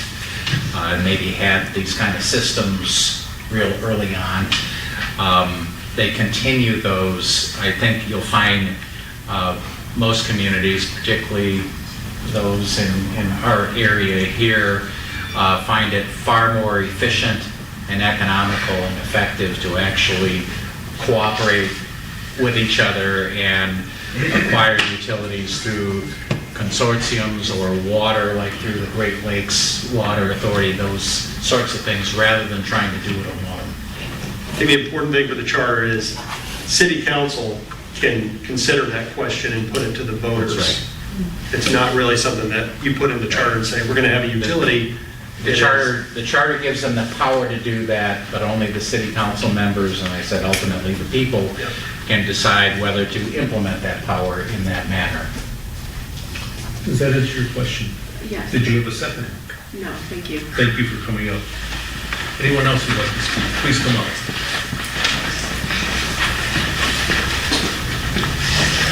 and maybe had these kind of systems real early on. They continue those. I think you'll find most communities, particularly those in our area here, find it far more efficient and economical and effective to actually cooperate with each other and acquire utilities through consortiums or water, like through the Great Lakes Water Authority, those sorts of things, rather than trying to do it alone. I think the important thing for the charter is city council can consider that question and put it to the voters. That's right. It's not really something that you put in the charter and say, we're going to have a utility, The charter gives them the power to do that, but only the city council members, and I said ultimately the people, can decide whether to implement that power in that manner. Does that answer your question? Yes. Did you have a second? No, thank you. Thank you for coming up. Anyone else who'd like to speak, please come up.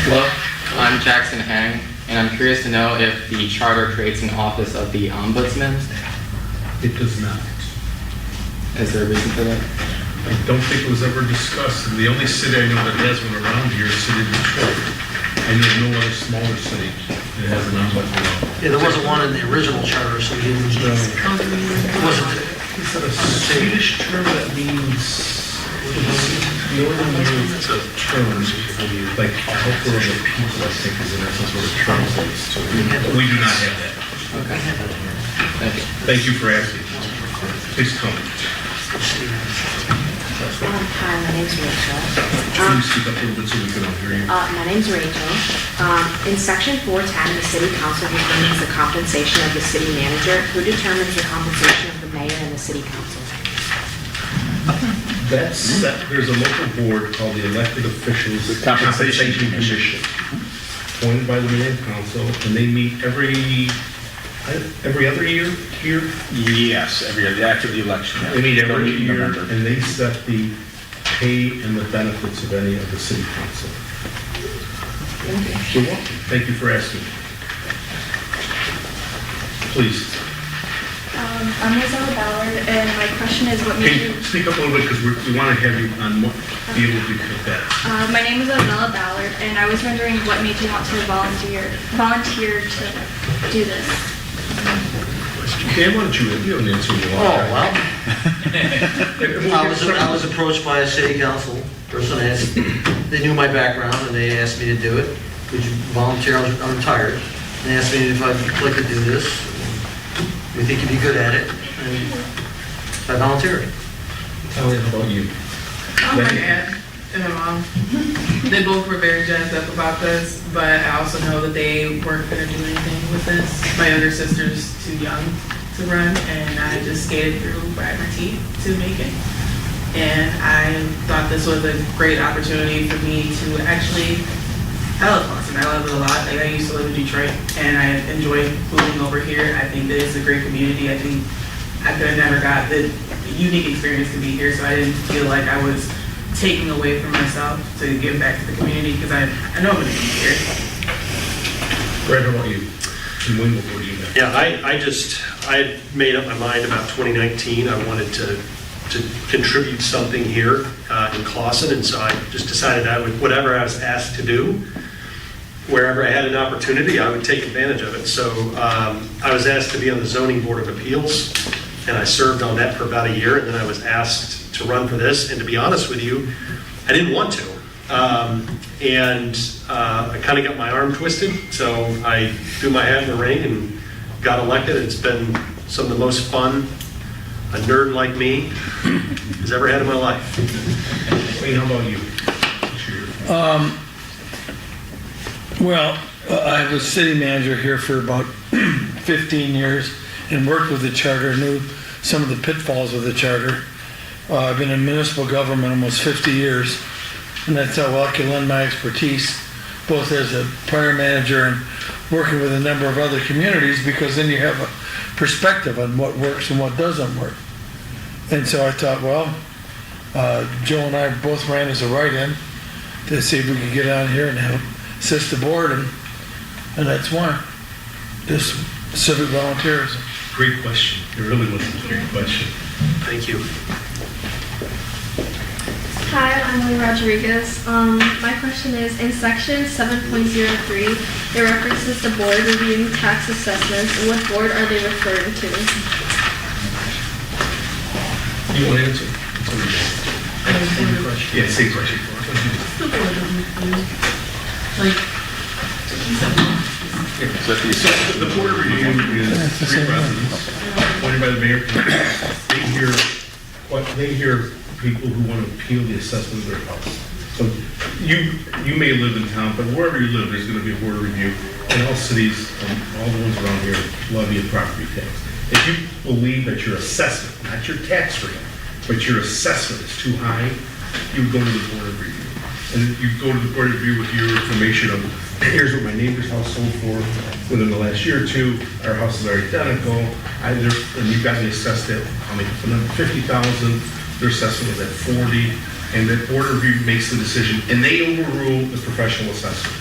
Hello, I'm Jackson Hang, and I'm curious to know if the charter creates an office of the ombudsman. It does not. Is there a reason for that? I don't think it was ever discussed. The only city I know that has one around here is the city of Detroit. I know no other smaller city that has an ombudsman. Yeah, there wasn't one in the original charter, so we didn't, it wasn't. Is that a Swedish term that means northern Europe terms, like helper of the people, I think is in essence what it translates to. We do not have that. Okay. Thank you. Thank you for asking. Please come. Hi, my name's Rachel. Please speak up a little bit so we can all hear you. My name's Rachel. In section 410, the city council determines the compensation of the city manager. Who determines the compensation of the mayor and the city council? That's set, there's a local board called the Elected Officials Compensation Commission, appointed by the mayor and council, and they meet every other year here? Yes, every year, after the election. yeah. They meet They'll every meet in year, November. and they set the pay and the benefits of any of the city council. You're welcome. Thank you for asking. Please. I'm Rosella Ballard, and my question is what Can made you you... speak up a little bit, because we want to have you on, be able to do that. My name is Rosella Ballard, and I was wondering what made you want to volunteer to do this. Dan, why don't you have an answer? Oh, well. I was approached by a city council person, asked, they knew my background, and they asked me to do it. Would you volunteer? I'm retired. And they asked me if I'd like to do this. We think you'd be good at it, and I volunteered. Talia, how about you? Oh, my dad and my mom. They both were very jazzed up about this, but I also know that they weren't going to do anything with this. My younger sister's too young to run, and I just skated through by my teeth to make it. And I thought this was a great opportunity for me to actually, I love Boston. I love it a lot. Like, I used to live in Detroit, and I enjoy moving over here. I think that it's a great community. I think I could have never got the unique experience to be here, so I didn't feel like I was taking away from myself to give back to the community, because I know I'm going to be here. Brad, how about you? And when will you next? Yeah, I had made up my mind about 2019. I wanted to contribute something here in Clawson, and so I just decided I would, whatever I was asked to do, wherever I had an opportunity, I would take advantage of it. So I was asked to be on the Zoning Board of Appeals, and I served on that for about a year, and then I was asked to run for this, and to be honest with you, I didn't want to. I kind of got my arm twisted, so I threw my hat in the ring and got elected. It's been some of the most fun a nerd like me has ever had in my life. Wayne, how about you? Well, I was city manager here for about 15 years and worked with the charter, knew some of the pitfalls of the charter. I've been in municipal government almost 50 years, and that's how I can lend my expertise, both as a prior manager and working with a number of other communities, because then you have a perspective on what works and what doesn't work. And so I thought, well, Joe and I both ran as a write-in to see if we could get on here and help assist the board, and that's why. Just civic volunteerism. Great question. It really was a great question. Thank you. Hi, I'm Emily Rodriguez. My question is, in section 7.03, it references the board reviewing tax assessments. What board are they referring to? You want to answer? Yeah, same question. So the board of review is three residents appointed by the mayor. They hear people who want to appeal the assessment of their house. So you may live in town, but wherever you live, there's going to be a board of review. And all cities, all the ones around here, levy a property tax. If you believe that your assessment, not your tax rate, but your assessment is too high, you go to the board of review. And you go to the board of review with your information of, here's what my neighbor's house sold for within the last year or two, our houses are identical, and you've got me assessed at, I'll make up a number, 50,000, their assessment is at 40, and the board of review makes the decision, and they overrule the professional assessment,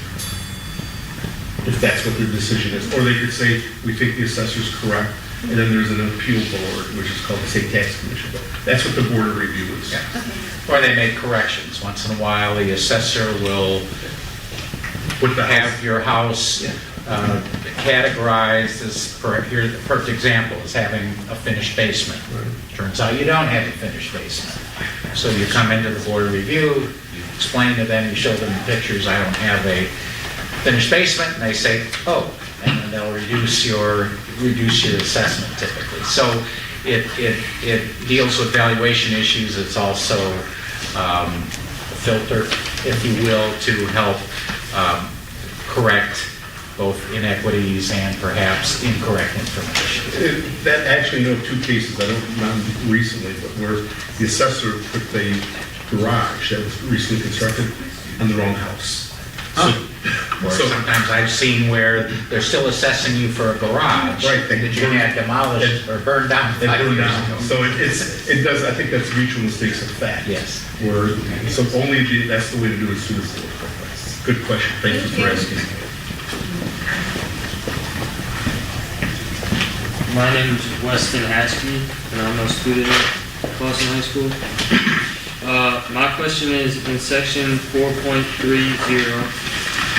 if that's what their decision is. Or they could say, we think the assessor's correct, and then there's an appeal board, which is called the state tax commission. But that's what the board of review is. Or they make corrections. Once in a while, the assessor will have your house categorized as, here's the perfect example, as having a finished basement. Turns out you don't have a finished basement. So you come into the board of review, you explain to them, you show them the pictures, I don't have a finished basement, and they say, oh, and then they'll reduce your assessment typically. So it deals with valuation issues. It's also a filter, if you will, to help correct both inequities and perhaps incorrect information. That actually, know of two cases, not recently, but where the assessor put the garage that was recently constructed on the wrong house. Or sometimes I've seen where they're still assessing you for a garage that you had demolished or burned down. They burned down. So it does, I think that's mutual mistakes of fact. Yes. Where, so that's the way to do it as soon as possible. Good question. Thank you for asking. My name is Weston Askey, and I'm a student at Clawson High School. My question is, in section 4.30,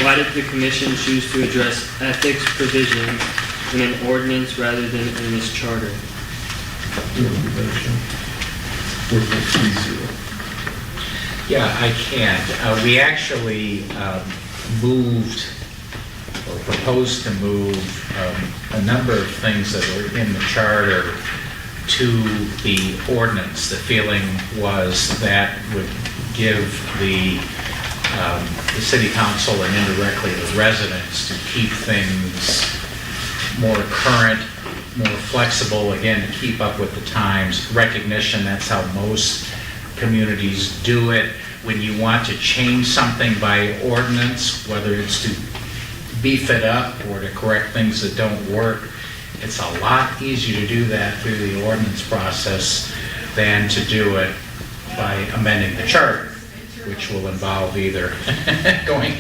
why did the commission choose to address ethics provisions in an ordinance rather than in this charter? 4.30. Yeah, I can. We actually moved or proposed to move a number of things that were in the charter to the ordinance. The feeling was that would give the city council and indirectly the residents to keep things more current, more flexible, again, to keep up with the times. Recognition, that's how most communities do it. When you want to change something by ordinance, whether it's to beef it up or to correct things that don't work, it's a lot easier to do that through the ordinance process than to do it by amending the charter, which will involve either going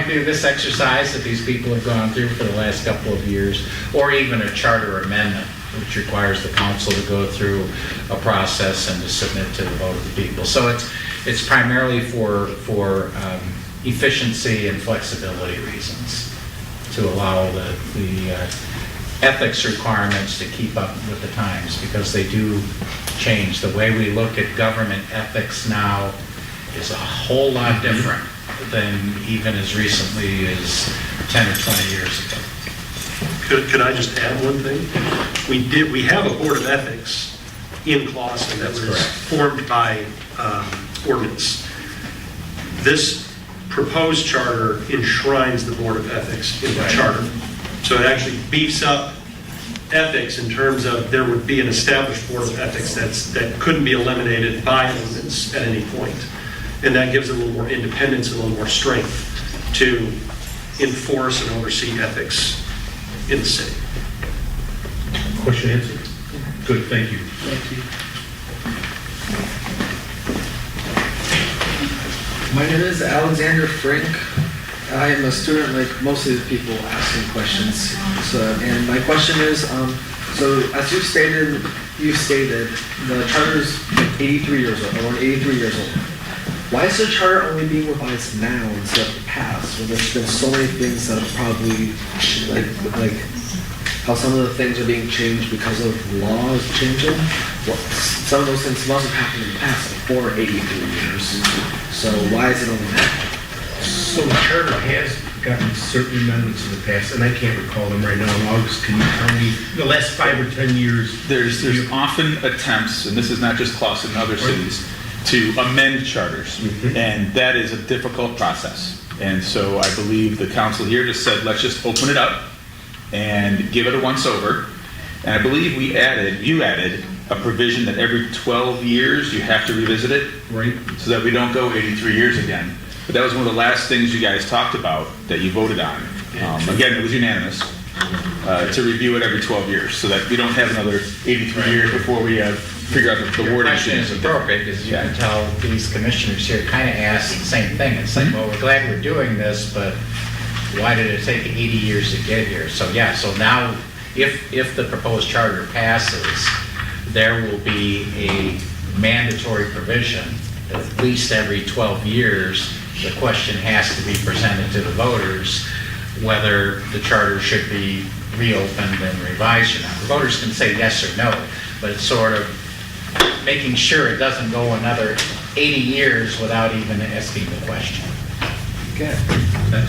through this exercise that these people have gone through for the last couple of years, or even a charter amendment, which requires the council to go through a process and to submit to the vote of the people. So it's primarily for efficiency and flexibility reasons, to allow the ethics requirements to keep up with the times, because they do change. The way we look at government ethics now is a whole lot different than even as recently as 10 or 20 years ago. Could I just add one thing? We have a board of ethics in Clawson that was formed by ordinance. This proposed charter enshrines the board of ethics in the charter. So it actually beefs up ethics in terms of there would be an established board of ethics that couldn't be eliminated by ordinance at any point. And that gives it a little more independence and a little more strength to enforce and oversee ethics in the city. Question answered? Good, thank you. Thank you. My name is Alexander Frank. I am a student like most of the people asking questions. And my question is, so as you've stated, the charter is 83 years old, around 83 years old. Why is the charter only being revised now instead of the past, when there's been so many things that have probably, like how some of the things are being changed because of laws changing? Well, some of those things must have happened in the past, before 83 years. So why is it only now? So the charter has gotten certain amendments in the past, and I can't recall them right now. In August, can you tell me the last 5 or 10 years? There's often attempts, and this is not just Clawson and other cities, to amend charters, and that is a difficult process. And so I believe the council here just said, let's just open it up and give it a once over. And I believe you added a provision that every 12 years you have to revisit it. Right. So that we don't go 83 years again. But that was one of the last things you guys talked about that you voted on. Again, it was unanimous to review it every 12 years so that we don't have another 83 years before we figure out the Your wording question is change. appropriate, because you can tell these commissioners here kind of ask the same thing. It's like, well, we're glad we're doing this, but why did it take 80 years to get here? So yeah, so now, if the proposed charter passes, there will be a mandatory provision, at least every 12 years, the question has to be presented to the voters, whether the charter should be reopened and revised or not. The voters can say yes or no, but it's sort of making sure it doesn't go another 80 years without even asking the question. Okay.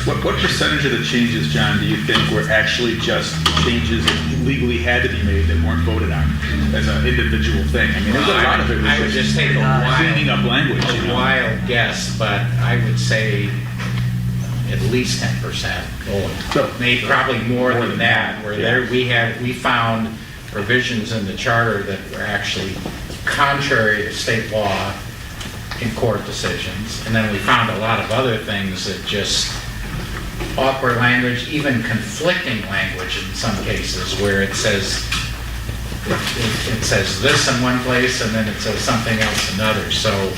What percentage of the changes, John, do you think were actually just changes that legally had to be made that weren't voted on as an individual thing? I mean, there's a lot of it. I would just take a cleaning up language. you know? wild guess, but I would say at least 10% going. Maybe probably more than that, where we found provisions in the charter that were actually contrary to state law in court decisions. And then we found a lot of other things that just awkward language, even conflicting language in some cases, where it says this in one place and then it says something else in others. So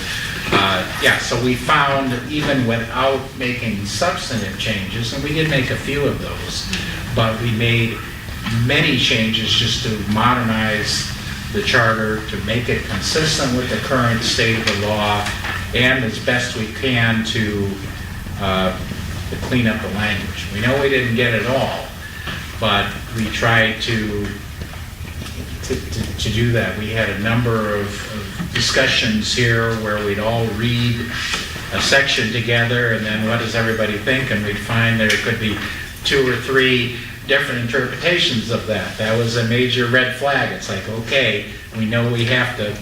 so we found, even without making substantive changes, and we did make a few of those, but we made many changes just to modernize the charter, to make it consistent with the current state of the law, and as best we can to clean up the language. We know we didn't get it all, but we tried to do that. We had a number of discussions here where we'd all read a section together, and then what does everybody think? And we'd find there could be 2 or 3 different interpretations of that. That was a major red flag. It's like, okay, we know we have to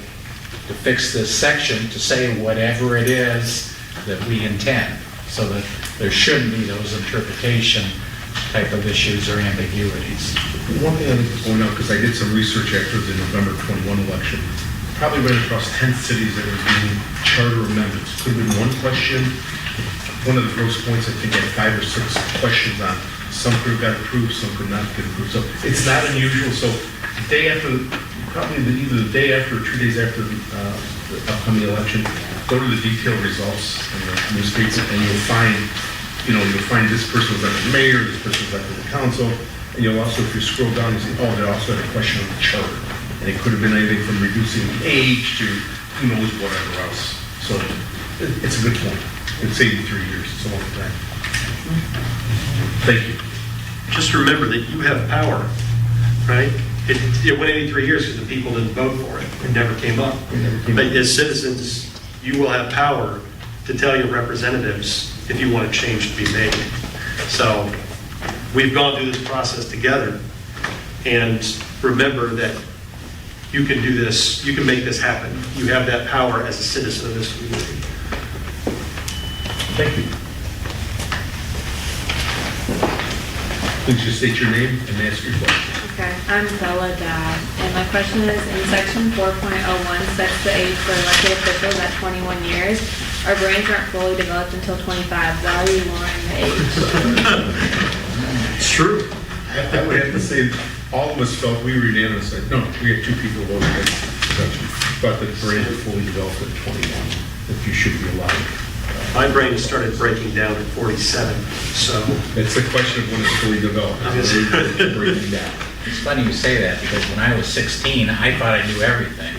fix this section to say whatever it is that we intend, so that there shouldn't be those interpretation type of issues or ambiguities. One thing I'd like to point out, because I did some research after the November 21 election, probably ran across 10 cities that were doing charter amendments. Could have been one question. One of the gross points, I think, had 5 or 6 questions on. Some could have got approved, some could not get approved. So it's not unusual. So the day after, probably either the day after or 2 days after the upcoming election, go to the detailed results in the newspaper, and you'll find this person was elected mayor, this person was elected the council, and you'll also, if you scroll down, you see, oh, they also had a question on the charter. And it could have been anything from reducing the age to who knows whatever else. So it's a good point. It's 83 years. It's a long time. Thank you. Just remember that you have power, right? It went 83 years because the people didn't vote for it. It never came up. But as citizens, you will have power to tell your representatives if you want a change to be made. So we've gone through this process together, and remember that you can do this, you can make this happen. You have that power as a citizen of this community. Thank you. Please just state your name and ask your question. Okay, I'm Bella Dodd, and my question is, in section 4.01 sets the age for elected officials at 21 years. Our brains aren't fully developed until 25. Why are you lowering the age? It's true. I would have to say, all of us felt, we were unanimous. No, we had 2 people voting against the section. Thought that brains are fully developed at 21, that you should be allowed. My brain started breaking down at 47, so. It's a question of when it's fully developed. It's breaking down. It's funny you say that, because when I was 16, I thought I knew everything.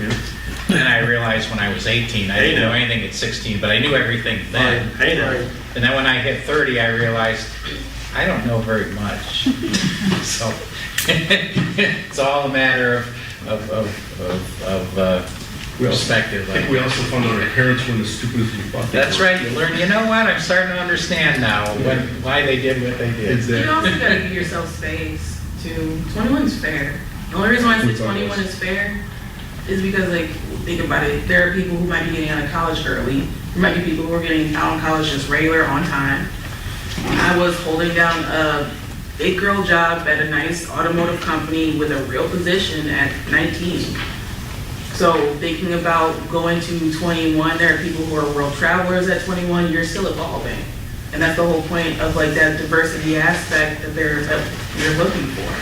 Then I realized when I was 18, I didn't know anything at 16, but I knew everything then. And then when I hit 30, I realized I don't know very much. So it's all a matter of perspective. I think we also found out our parents weren't as stupid as we thought. That's right. You learn. You know what? I'm starting to understand now why they did what they did. You also gotta give yourself space to, 21 is fair. The only reason why I say 21 is fair is because, like, think about it, there are people who might be getting out of college early. There might be people who are getting out of college just regular on time. I was holding down big girl job at a nice automotive company with a real position at 19. So thinking about going to 21, there are people who are world travelers at 21, you're still evolving. And that's the whole point of like that diversity aspect that you're looking for.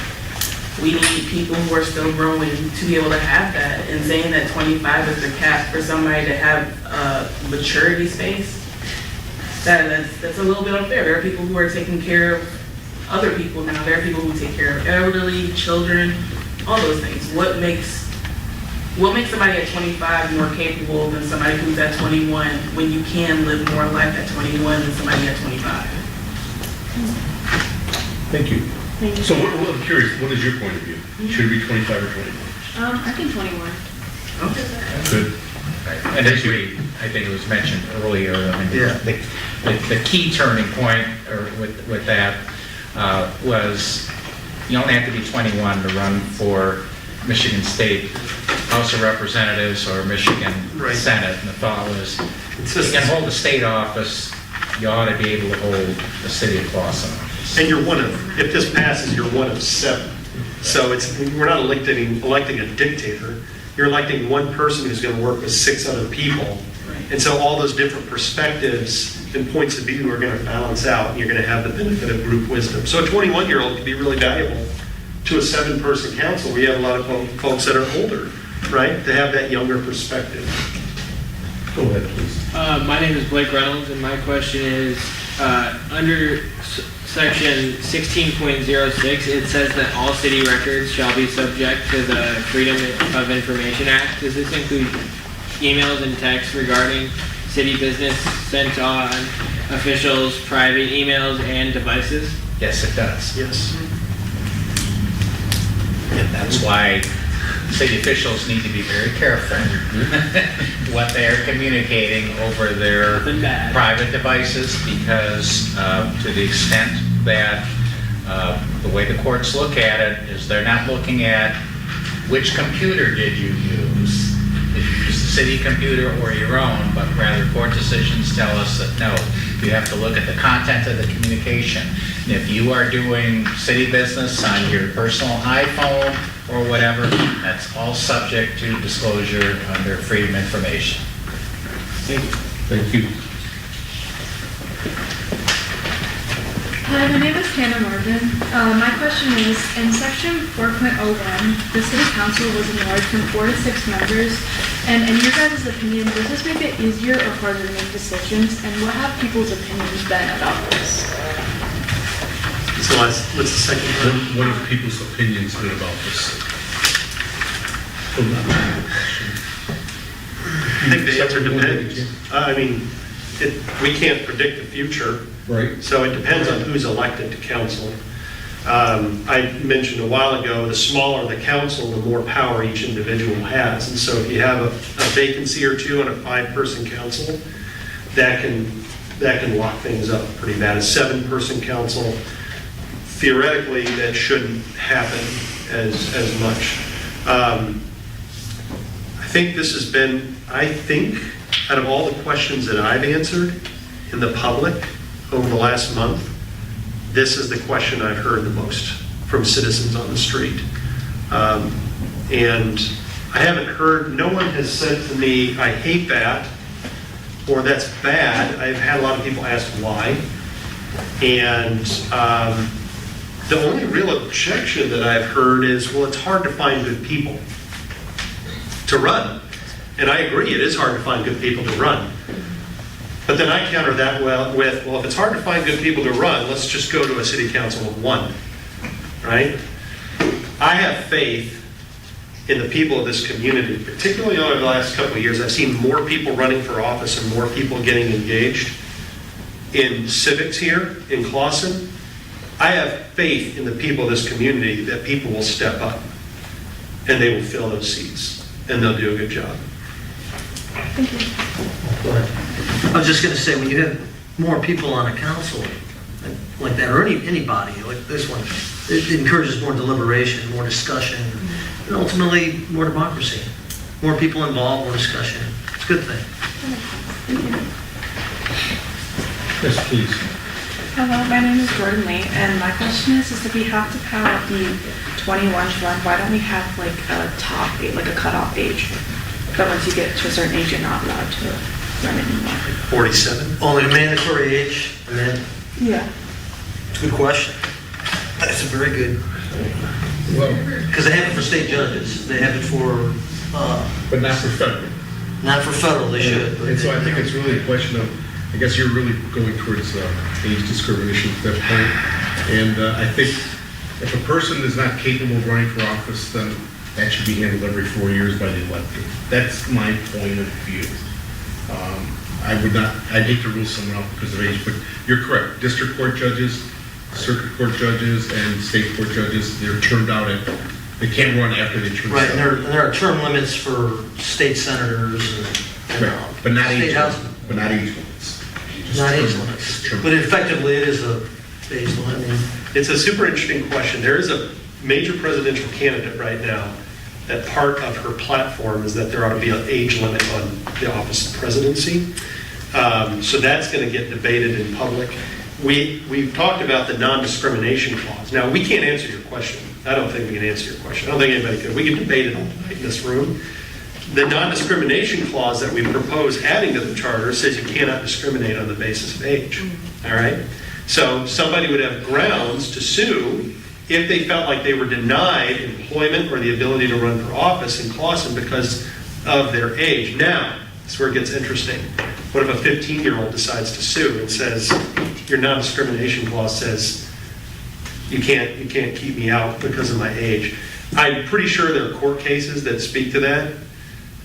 We need people who are still growing to be able to have that. And saying that 25 is the cap for somebody to have a maturity space, that's a little bit unfair. There are people who are taking care of other people now. There are people who take care of elderly, children, all those things. What makes somebody at 25 more capable than somebody who's at 21 when you can live more life at 21 than somebody at 25? Thank you. Thank you. So I'm curious, what is your point of view? Should it be 25 or 21? I think 21. Good. And as I think it was mentioned earlier, I mean, Yeah. the key turning point with that was you only have to be 21 to run for Michigan State House of Representatives or Michigan Senate. And the thought was, you can hold a state office, you ought to be able to hold the city of Clawson office. And you're one of, if this passes, you're one of 7. So we're not electing a dictator. You're electing one person who's going to work with 6 other people. And so all those different perspectives and points of view are going to balance out, and you're going to have the benefit of group wisdom. So a 21-year-old can be really valuable to a 7-person council where you have a lot of folks that are older, right, to have that younger perspective. Go ahead, please. My name is Blake Reynolds, and my question is, under section 16.06, it says that all city records shall be subject to the Freedom of Information Act. Does this include emails and texts regarding city business sent on officials' private emails and devices? Yes, it does. Yes. And that's why city officials need to be very careful what they are communicating over their private devices, because to the extent that the way the courts look at it is they're not looking at which computer did you use. Did you use the city computer or your own? But rather, court decisions tell us that no, you have to look at the content of the communication. And if you are doing city business on your personal iPhone or whatever, that's all subject to disclosure under Freedom of Information. Thank you. Thank you. Hi, my name is Hannah Morgan. My question is, in section 4.01, the city council was enlarged from 4 to 6 members, and in your guys' opinion, does this make it easier or harder to make decisions, and what have people's opinions been about this? So what's the second part? What have people's opinions been about this? I think the answer depends. I mean, we can't predict the future. Right. So it depends on who's elected to council. I mentioned a while ago, the smaller the council, the more power each individual has. And so if you have a vacancy or two on a 5-person council, that can lock things up pretty bad. A 7-person council, theoretically, that shouldn't happen as much. I think this has been, out of all the questions that I've answered in the public over the last month, this is the question I've heard the most from citizens on the street. And I haven't heard, no one has said to me, I hate that, or that's bad. I've had a lot of people ask why. And the only real objection that I've heard is, well, it's hard to find good people to run. And I agree, it is hard to find good people to run. But then I counter that with, well, if it's hard to find good people to run, let's just go to a city council of 1, right? I have faith in the people of this community, particularly over the last couple of years. I've seen more people running for office and more people getting engaged in civics here in Clawson. I have faith in the people of this community that people will step up and they will fill those seats and they'll do a good job. Thank you. Go ahead. I was just going to say, when you have more people on a council like that, or anybody like this one, it encourages more deliberation, more discussion, and ultimately more democracy. More people involved, more discussion. It's a good thing. Yes, please. Hello, my name is Jordan Lee, and my question is if we have to have the 21 to run, why don't we have like a top age, like a cutoff age? That once you get to a certain age, you're not allowed to run anymore. 47? Only a mandatory age, and then, Yeah. it's a good question. That's a very good, because they have it for state judges, they have it for, But not for federal. not for federal, they should. but And so I they- think it's really a question of, I guess you're really going towards age discrimination at that point. And I think if a person is not capable of running for office, then that should be handled every 4 years by the elected. That's my point of view. I'd hate to rule someone out because of age, but you're correct. District court judges, circuit court judges, and state court judges, they're turned out at, they can't run after they turn. Right, and there are term limits for state senators and Right, but not state age house. limits. But not age limits. Not age limits, but effectively it is a age limit. I mean, It's a super interesting question. There is a major presidential candidate right now that part of her platform is that there ought to be an age limit on the office of presidency. So that's going to get debated in public. We've talked about the non-discrimination clause. Now, we can't answer your question. I don't think we can answer your question. I don't think anybody can. We can debate it all night in this room. The non-discrimination clause that we propose adding to the charter says you cannot discriminate on the basis of age. All right? So somebody would have grounds to sue if they felt like they were denied employment or the ability to run for office in Clawson because of their age. Now, that's where it gets interesting. What if a 15-year-old decides to sue and says, your non-discrimination clause says you can't keep me out because of my age? I'm pretty sure there are court cases that speak to that,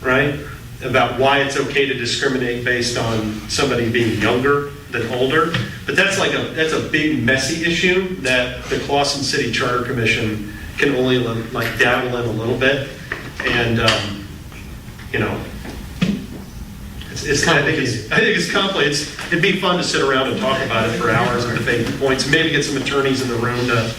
right? About why it's okay to discriminate based on somebody being younger than older. But that's a big messy issue that the Clawson City Charter Commission can only like dabble in a little bit. And you know, I think it's complicated. It'd be fun to sit around and talk about it for hours and debate the points. Maybe get some attorneys in the room to,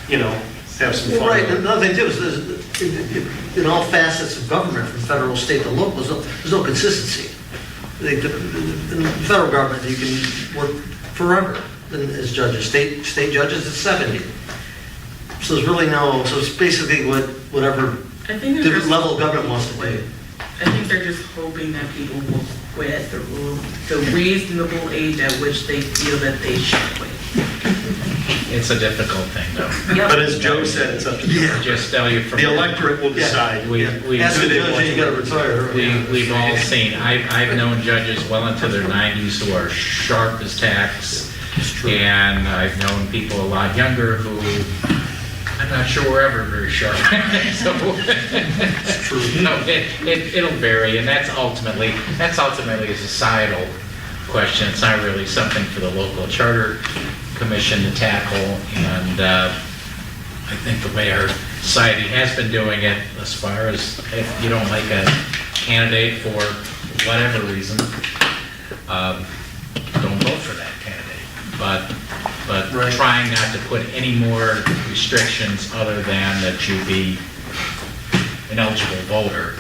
you know, have some fun. Well, right, another thing too is in all facets of government, from federal, state to local, there's no consistency. In the federal government, you can work forever as judges. State judges, it's 70. So there's really no, so it's basically whatever I think they're different just- level of government wants to do. I think they're just hoping that people will quit the reasonable age at which they feel that they should quit. It's a difficult thing, though. But as Joe said, it's up to the Just tell you from The electorate will decide. We've Ask the judge, you gotta retire. We've all seen, I've known judges well into their 90s who are sharp as tacks. And I've known people a lot younger who, I'm not sure we're ever very sharp. So, no, it'll vary, and that's ultimately a societal question. It's not really something for the local charter commission to tackle, and I think the way our society has been doing it, as far as if you don't like a candidate for whatever reason, don't vote for that candidate. But trying not to put any more restrictions other than that you be an eligible voter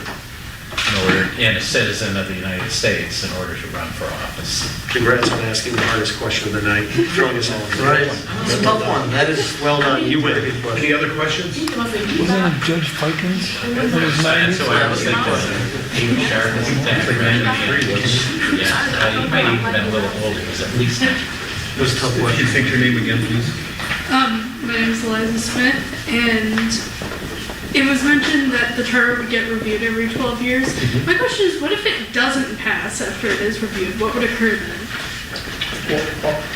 and a citizen of the United States in order to run for office. Congrats on asking the hardest question of the night, throwing us all in. Right. It's a tough one. That is Well done, you win. Any other questions? Wasn't it Judge Fikens? That's what I was thinking. Even sharp as a tack. Yeah, he might even been a little older, he was at least. It was a tough Would you take your name again, please? My name is Eliza Smith, and it was mentioned that the charter would get reviewed every 12 years. My question is, what if it doesn't pass after it is reviewed? What would occur then? Well,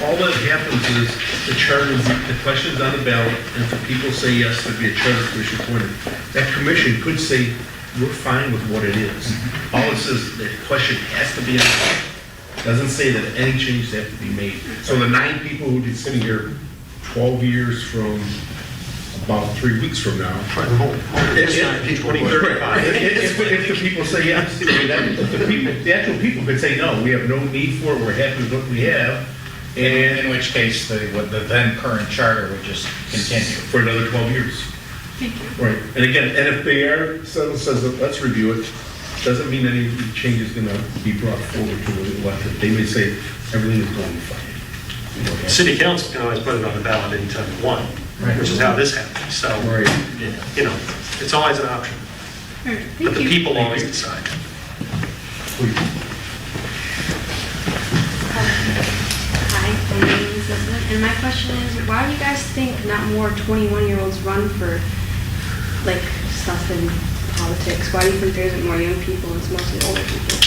all that happens is the charter, the question's on the ballot, and if the people say yes, there'd be a charter commission appointed. That commission could say, we're fine with what it is. All it says, the question has to be on the ballot. Doesn't say that any changes have to be made. So the 9 people who've been sitting here 12 years from about 3 weeks from now. It's 2035. If the people say yes, the actual people could say no, we have no need for it, we're happy with what we have. And in which case, the then current charter would just continue. For another 12 years. Thank you. Right, and again, and if they are, someone says, let's review it, doesn't mean any change is gonna be brought forward to the electorate. They may say, everything is going fine. City council can always put it on the ballot anytime they want, which is how this happened. So, you know, it's always an option. But the people always decide. Hi, my name is Elizabeth, and my question is, why do you guys think not more 21-year-olds run for, like, stuff in politics? Why do you think there isn't more young people and it's mostly older people?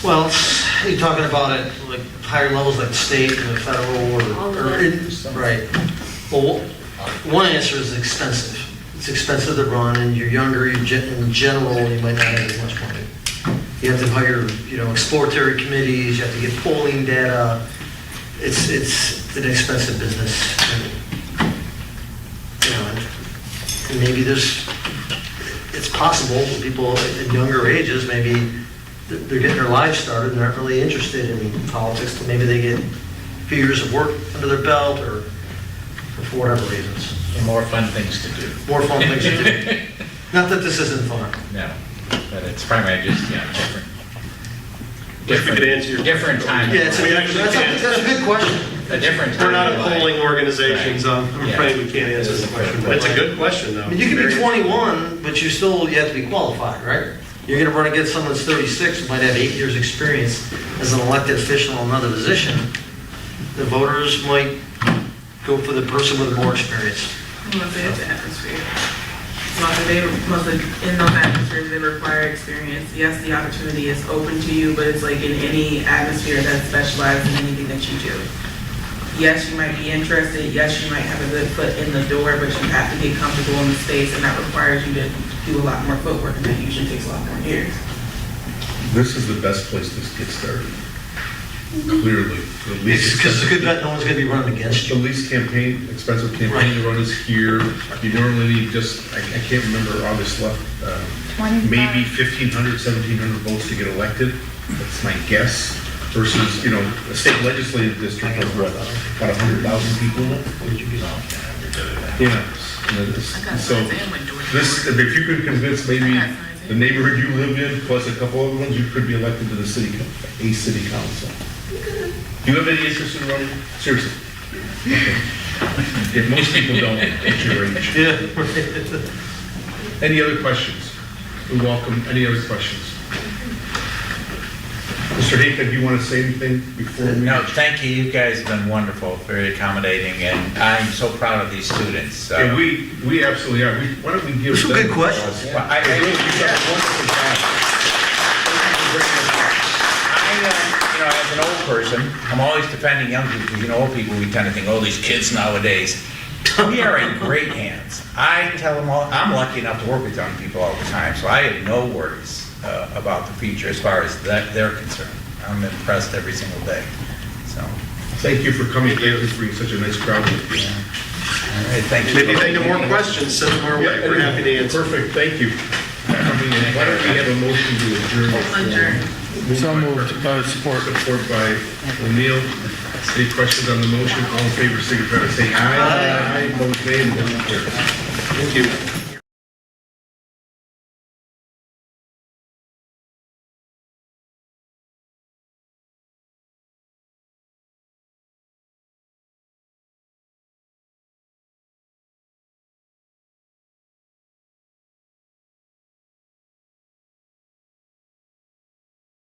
Well, you're talking about it like higher levels like the state and the federal All of or it. right. Well, one answer is expensive. It's expensive to run, and you're younger. In general, you might not have as much money. You have to hire, you know, exploratory committees. You have to get polling data. It's an expensive business. And, you know, and maybe it's possible for people at younger ages, maybe they're getting their lives started and aren't really interested in politics, but maybe they get a few years of work under their belt or for whatever reasons. More fun things to do. More fun things to do. Not that this isn't fun. No, but it's primarily just, you know, If you could answer your different time. Yeah, We actually can't. that's a good question. A different time. We're not a in life. polling organization, so I'm Yeah. afraid we can't answer the question. But it's a good question, though. I mean, you can be 21, but you have to be qualified, right? You're going to run against someone that's 36 who might have 8 years' experience as an elected official in another position. The voters might go for the person with more experience. Mostly it's atmosphere. Mostly in those atmospheres, they require experience. Yes, the opportunity is open to you, but it's like in any atmosphere that's specialized in anything that you do. Yes, you might be interested. Yes, you might have a good foot in the door, but you have to get comfortable in the space, and that requires you to do a lot more footwork, and that usually takes a lot more years. This is the best place to get started. Clearly. Because it's a good bet no one's going to be running against The you. least expensive campaign to run is here. You normally need just, I can't remember August left, maybe 1,500, 1,700 votes to get elected. That's my guess. Versus, you know, a state legislative district of what, about 100,000 people? Yeah. So this, if you could convince maybe the neighborhood you live in, plus a couple other ones, you could be elected to a city council. Do you have any interest in running? Seriously? Okay. Yeah, most people don't at your age. Yeah. Any other questions? We welcome any other questions. Mr. Hake, do you want to say anything before we? No, thank you. You guys have been wonderful, very accommodating, and I'm so proud of these students. Yeah, we absolutely are. Why don't we give Some them? good questions. Well, I really, you've done a wonderful job. You know, as an old person, I'm always defending young people, because, you know, old people, we tend to think, oh, these kids nowadays. We are in great hands. I tell them all, I'm lucky enough to work with young people all the time, so I have no worries about the future as far as they're concerned. I'm impressed every single day, so. Thank you for coming. Thank you for being such a nice crowd. All right, thank you. If you think of more questions, send them our way. We're happy to answer. Perfect, thank you. Why don't we have a motion to adjourn? Adjourn. So moved. Support. Support by O'Neill. Any questions on the motion? All in favor, signify by saying aye. Aye. Opposed, nay. Motion carries. Thank you.